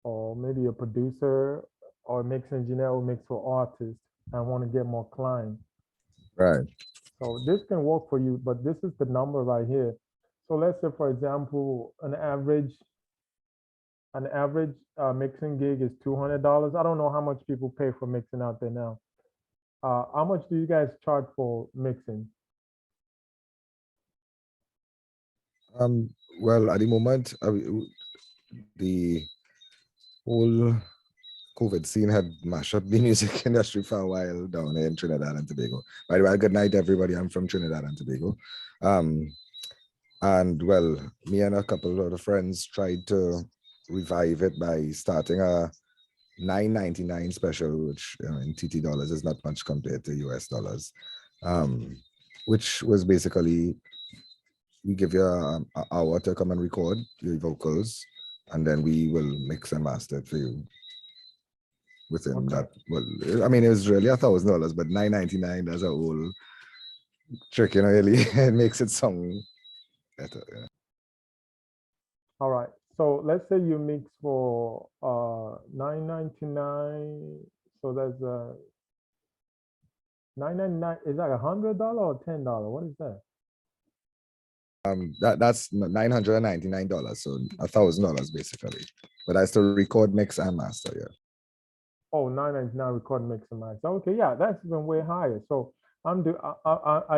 or maybe a producer or a mix engineer who makes for artists and want to get more clients. Right. So this can work for you, but this is the number right here. So let's say, for example, an average mixing gig is $200. I don't know how much people pay for mixing out there now. How much do you guys charge for mixing? Well, at the moment, the whole COVID scene had mashed up the music industry for a while down in Trinidad and Tobago. By the way, good night, everybody. I'm from Trinidad and Tobago. And well, me and a couple of other friends tried to revive it by starting a $9.99 special, which in TT dollars is not much compared to US dollars, which was basically we give you an hour to come and record your vocals, and then we will mix and master it for you within Okay. that. Well, I mean, it was really $1,000, but $9.99 as a whole trick, you know, really it makes it sound better. Yeah. All right. So let's say you mix for $9.99. So that's $9.99. Is that $100 or $10? What is that? That's $999, so $1,000 basically. But I still record, mix, and master. Yeah. Oh, $9.99 record mix and match. Okay, yeah, that's even way higher. So I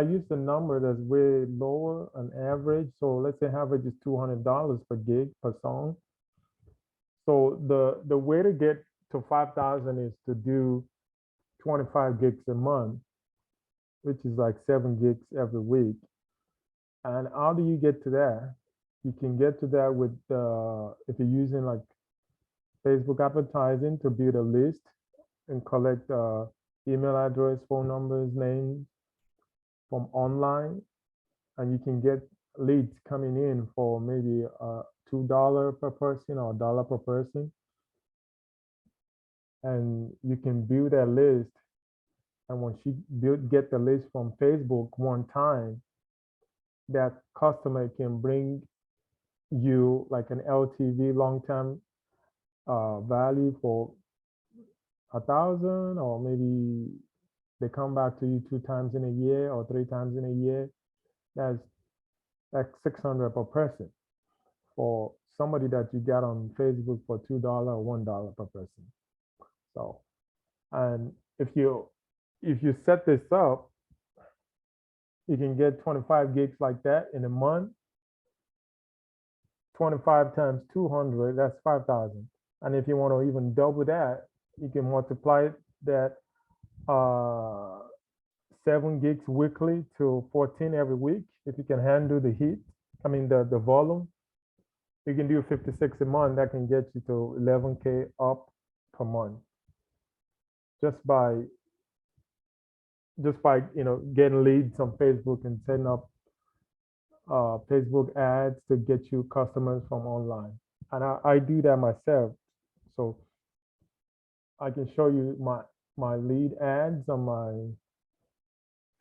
use the number that's way lower on average. So let's say average is $200 per gig per song. So the way to get to 5,000 is to do 25 gigs a month, which is like 7 gigs every week. And how do you get to that? You can get to that with if you're using like Facebook advertising to build a list and collect email address, phone numbers, names from online, and you can get leads coming in for maybe $2 per person or $1 per person, and you can build that list. And once you get the list from Facebook one time, that customer can bring you like an LTV long-term value for 1,000, or maybe they come back to you 2 times in a year or 3 times in a year. That's like 600 per person for somebody that you got on Facebook for $2 or $1 per person. So, and if you set this up, you can get 25 gigs like that in a month. 25 times 200, that's 5,000. And if you want to even double that, you can multiply that 7 gigs weekly to 14 every week. If you can handle the heat, I mean the volume, you can do 56 a month. That can get you to 11K up per month just by getting leads on Facebook and setting up Facebook ads to get you customers from online. And I do that myself. So I can show you my lead ads on my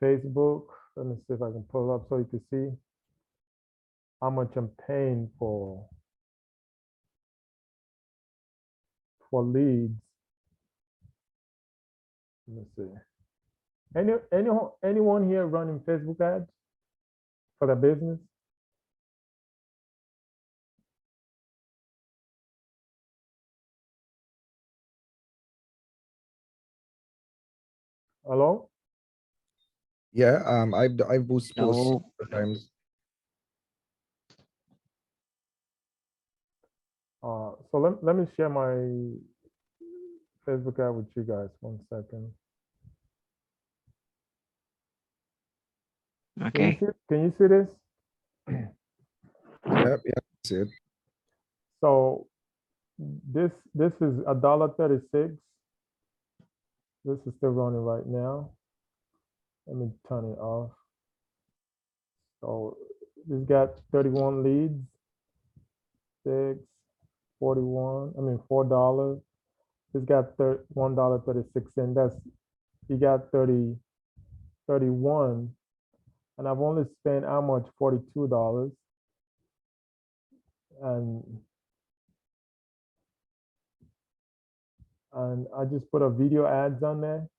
Facebook. Let me see if I can pull it up so you can see how much I'm paying for leads. Let me see. Anyone here running Facebook ads for the business? Hello? Yeah. I've post No. times. So let me share my Facebook ad with you guys. 1 second. Okay. Can you see this? Yeah. See it. So this is $1.36. This is still running right now. Let me turn it off. So this got 31 leads, 6, 41. I mean $4. It's got $1.36. That's you got 31, and I've only spent how much? $42. And I just put a video ads on there.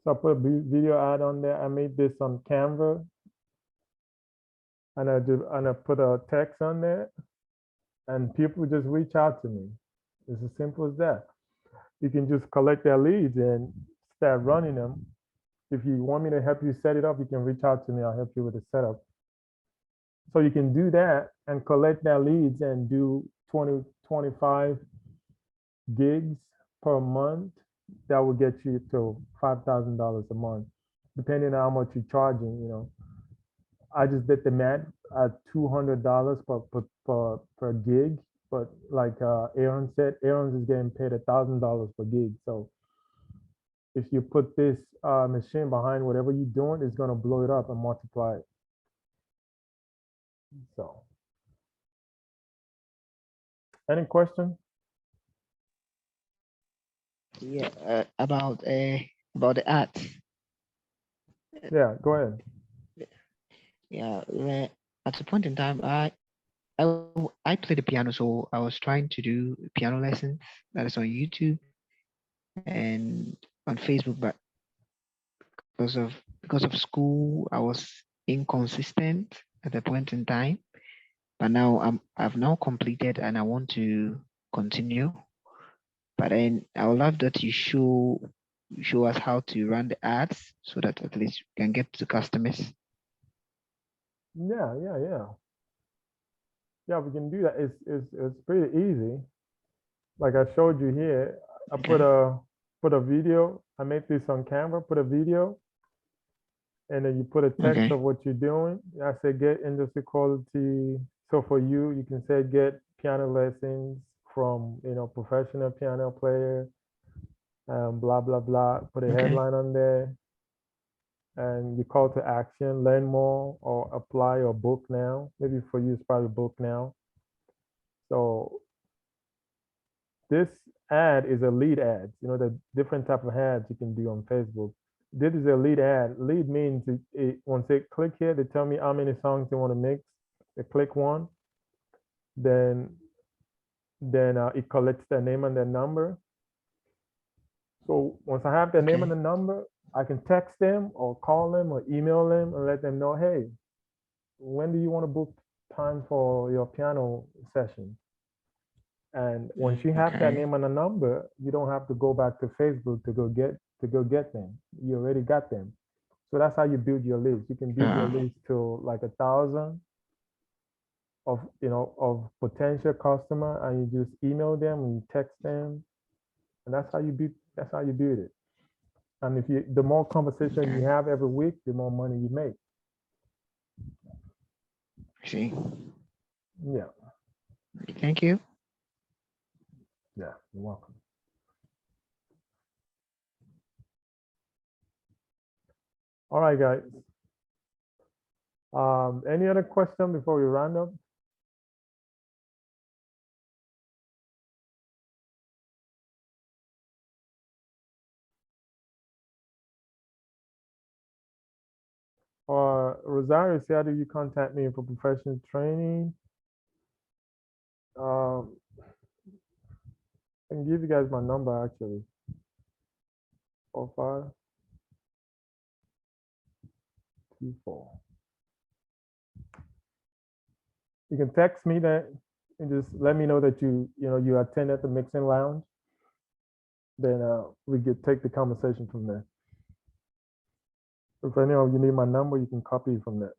So I put a video ad on there. I made this on Canva, and I put a text on there, and people just reach out to me. It's as simple as that. You can just collect their leads and start running them. If you want me to help you set it up, you can reach out to me. I'll help you with the setup. So you can do that and collect their leads and do 20, 25 gigs per month. That will get you to $5,000 a month, depending on how much you're charging. I just did the math at $200 per gig. But like Aaron said, Aaron's is getting paid $1,000 per gig. So if you put this machine behind whatever you're doing, it's gonna blow it up and multiply it. So, any question? Yeah, about the art. Yeah, go ahead. Yeah, at a point in time, I play the piano, so I was trying to do piano lessons that is on YouTube and on Facebook, but because of school, I was inconsistent at the point in time. But now I've now completed and I want to continue. But then I would love that you show us how to run the ads so that at least we can get to customers. Yeah. Yeah, we can do that. It's pretty easy. Like I showed you here, I put a video. I made this on camera. Put a video, and then you put a text Okay. of what you're doing. I said get industry quality. So for you, you can say get piano lessons from professional piano player, blah blah blah. Put a Okay. headline on there, and you call to action, learn more, or apply or book now. Maybe for you, it's probably book now. So this ad is a lead ad. The different type of ads you can do on Facebook. This is a lead ad. Lead means once they click here, they tell me how many songs they want to mix. They click one, then it collects their name and their number. So once I have their name and the number, I can text them or call them or email them and let them know, hey, when do you want to book time for your piano session? And once you have that Okay. name and a number, you don't have to go back to Facebook to go get them. You already got them. So that's how you build your list. You can build your list to like 1,000 of potential customer, and you just email them and you text them, and that's how you build it. And the more conversation you have every week, the more money you make. See. Yeah. Thank you. Yeah, you're welcome. All right, guys. Any other question before we round up? Or Rosario, see, how do you contact me for professional training? I can give you guys my number actually. 4524. You can text me that and just let me know that you attend at the mixing lounge. Then we could take the conversation from there. If any of you need my number, you can copy it from there.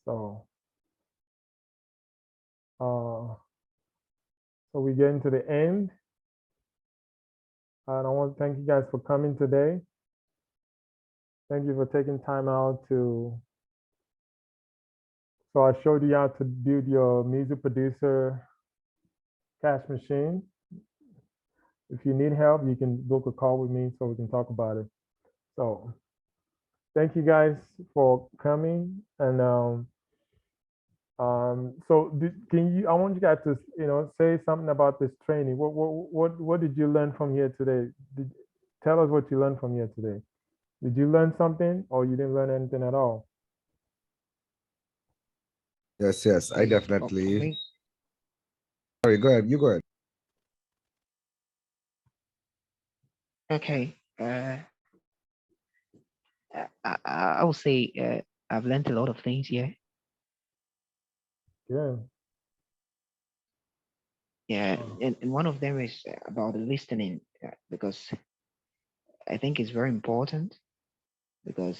So, we getting to the end. And I want to thank you guys for coming today. Thank you for taking time out so I showed you how to build your music producer cash machine. If you need help, you can book a call with me so we can talk about it. So thank you guys for coming. And I want you guys to say something about this training. What did you learn from here today? Tell us what you learned from here today. Did you learn something or you didn't learn anything at all? Yes, I For definitely. me, Sorry, go ahead. You go ahead. okay. I would say I've learned a lot of things here. Yeah. Yeah, and one of them is about listening because I think it's very important because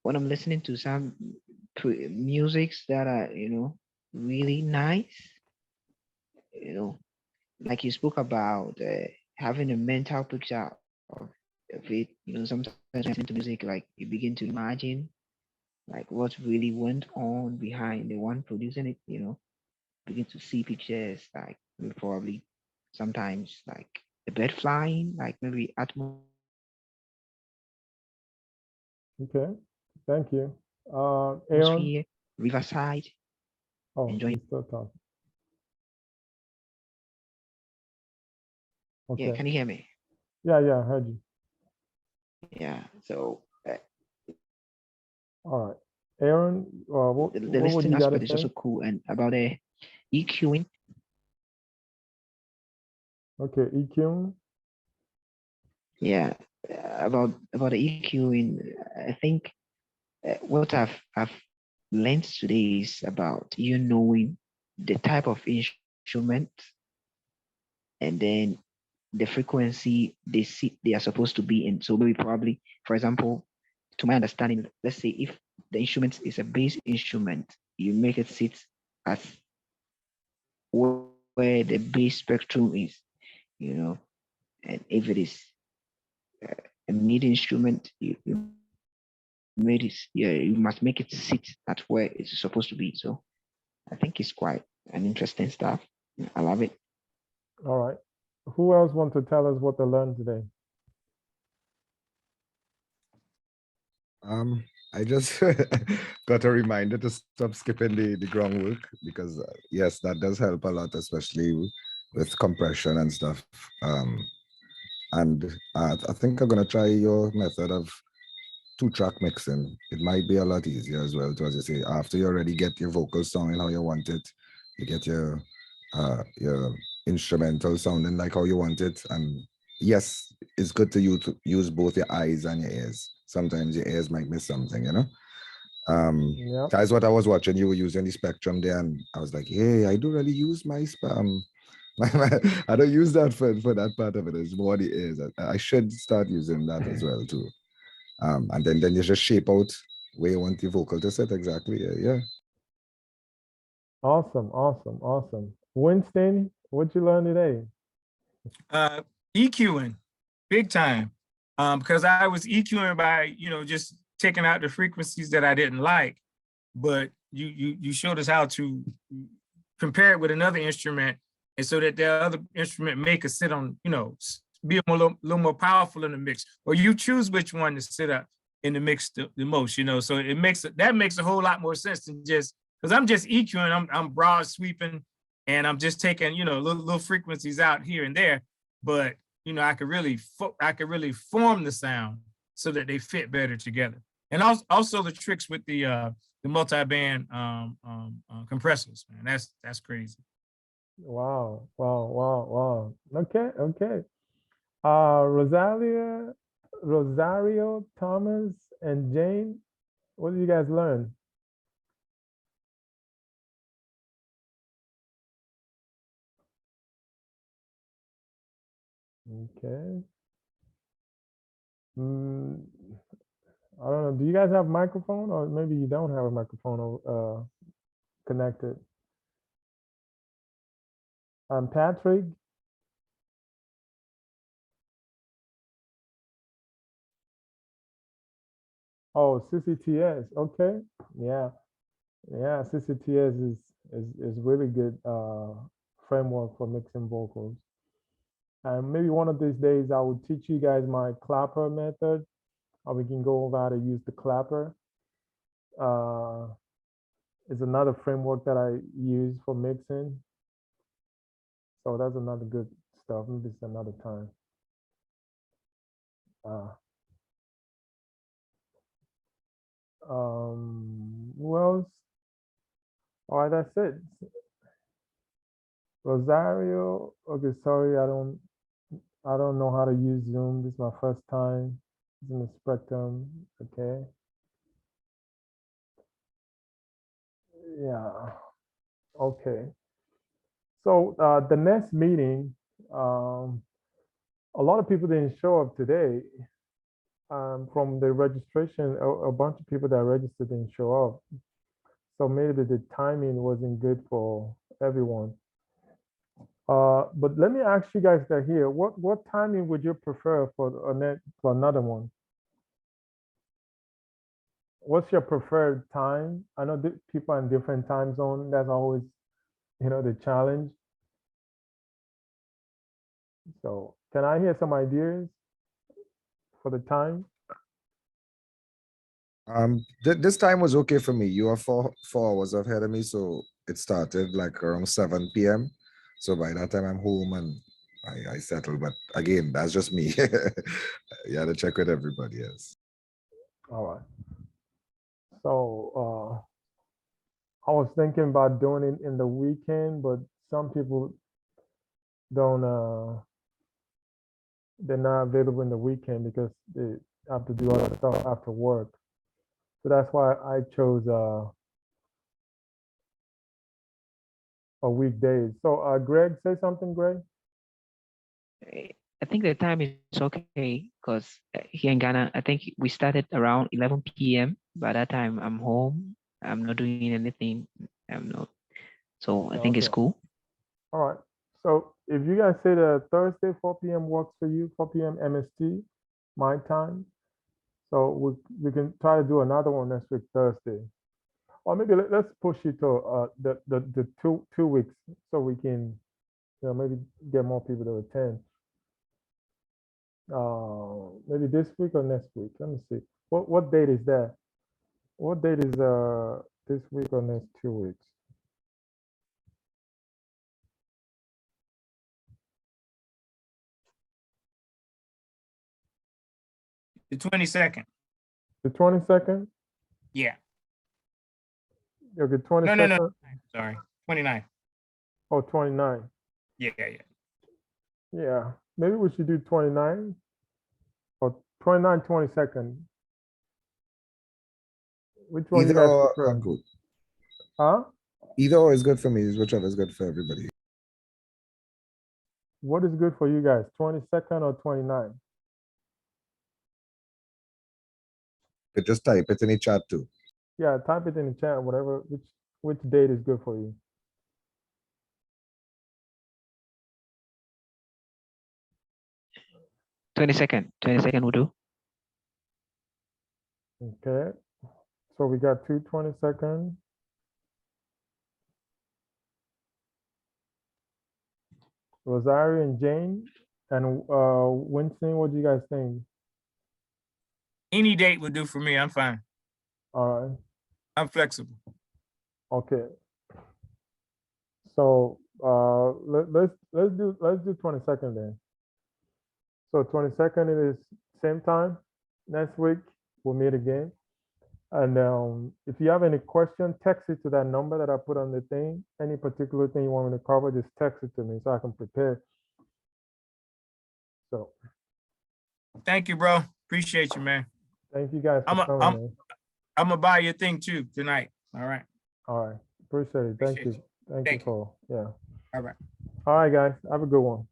when I'm listening to some musics that are really nice. You know, like you spoke about having a mental picture of it. You know, sometimes when you listen to music, like you begin to imagine like what really went on behind the one producing it. You know, begin to see pictures like maybe probably sometimes like a bird flying, like maybe Okay, thank you. Aaron. atmosphere, riverside, Oh, enjoying. he's still talking. Yeah, Okay. can you hear me? Yeah, I heard you. Yeah. So All right. Aaron, what the what would listening you got to aspect is say? also cool, and about the EQing. Okay, EQ. Yeah, about the EQing. I think what I've learned today is about you knowing the type of instrument and then the frequency they are supposed to be in. So maybe probably, for example, to my understanding, let's say if the instrument is a bass instrument, you make it sit at where the bass spectrum is, you know, and if it is a mid instrument, you made it, yeah, you must make it sit at where it's supposed to be. So I think it's quite an interesting stuff. I love it. All right. Who else want to tell us what they learned today? I just got a reminder to stop skipping the groundwork because yes, that does help a lot, especially with compression and stuff. And I think I'm gonna try your method of 2-track mixing. It might be a lot easier as well. To, as you say, after you already get your vocals sounding how you want it, you get your instrumental sounding like how you want it. And yes, it's good to use both your eyes and your ears. Sometimes your ears might miss something, you know. Yeah. That's what I was watching. You were using the spectrum there, and I was like, hey, I do really use my I don't use that for that part of it. It's more the ears. I should start using that as well too. And then you just shape out where you want the vocal to sit exactly. Yeah. Awesome, awesome, awesome. Winston, what you learn today? EQing, big time. Because I was EQing by, just taking out the frequencies that I didn't like, but you showed us how to compare it with another instrument, and so that the other instrument maker sit on, be a little more powerful in the mix, or you choose which one to sit up in the mix the most, So that makes a whole lot more sense than just because I'm just EQing, I'm broad sweeping, and I'm just taking, little frequencies out here and there, but I could really form the sound so that they fit better together. And also the tricks with the multi-band compressors, man. That's crazy. Wow, wow, wow, wow. Okay, okay. Rosario, Thomas, and Jane, what did you guys learn? Okay. Mm, I don't know. Do you guys have a microphone, or maybe you don't have a microphone connected? Patrick. Oh, CCTS. Okay. Yeah. Yeah. CCTS is really good framework for mixing vocals. And maybe one of these days I will teach you guys my clapper method, or we can go over how to use the clapper. Is another framework that I use for mixing. So that's another good stuff. Maybe it's another time. Uh, who else? All right, that's it. Rosario. Okay, sorry, I don't know how to use Zoom. This is my first time using the Spectrum. Okay. Yeah. Okay. So the next meeting, a lot of people didn't show up today. From the registration, a bunch of people that registered didn't show up. So maybe the timing wasn't good for everyone. But let me ask you guys that here, what timing would you prefer for another one? What's your preferred time? I know that people in different time zone. That's always, the challenge. So can I hear some ideas for the time? This time was okay for me. You are 4 hours ahead of me, so it started like around 7 p.m. So by that time I'm home and I settled. But again, that's just me. You had to check with everybody else. All right. So I was thinking about doing it in the weekend, but some people don't they're not available in the weekend because they have to do other stuff after work. So that's why I chose a weekday. So Greg, say something, Greg. I think the time is okay because here in Ghana, I think we started around 11 p.m. By that time, I'm home. I'm not doing anything. I'm not. So I think it's Okay. cool. All right. So if you guys say that Thursday 4 p.m. works for you, 4 p.m. MST, my time. So we can try to do another one next week, Thursday. Or maybe let's push it to the 2 weeks so we can maybe get more people to attend. Maybe this week or next week. Let me see. What date is that? What date is this week or next 2 weeks? The 22nd. The 22nd? Yeah. Okay, 22nd. No. Sorry. 29th. Oh, 29. Yeah. Yeah. Maybe we should do 29 or 29, 22nd. Which one you Either guys or prefer? are good. Huh? Either or is good for me. Whichever is good for everybody. What is good for you guys? 22nd or 29? You just type it in the chat too. Yeah, type it in the chat, whatever, which date is good for you. Twenty-second will do. Okay. So we got 22nd. Rosario and Jane and Winston, what do you guys think? Any date would do for me. I'm fine. All right. I'm flexible. Okay. So let's do 22nd then. So 22nd it is same time. Next week we'll meet again. And if you have any question, text it to that number that I put on the thing. Any particular thing you want me to cover, just text it to me so I can prepare. So Thank you, bro. Appreciate you, man. thank you guys for coming. Man. I'm gonna buy your thing too tonight. All right. All right. Appreciate it. Thank Appreciate you. Thank you for, yeah. All right. All right, guys. Have a good one.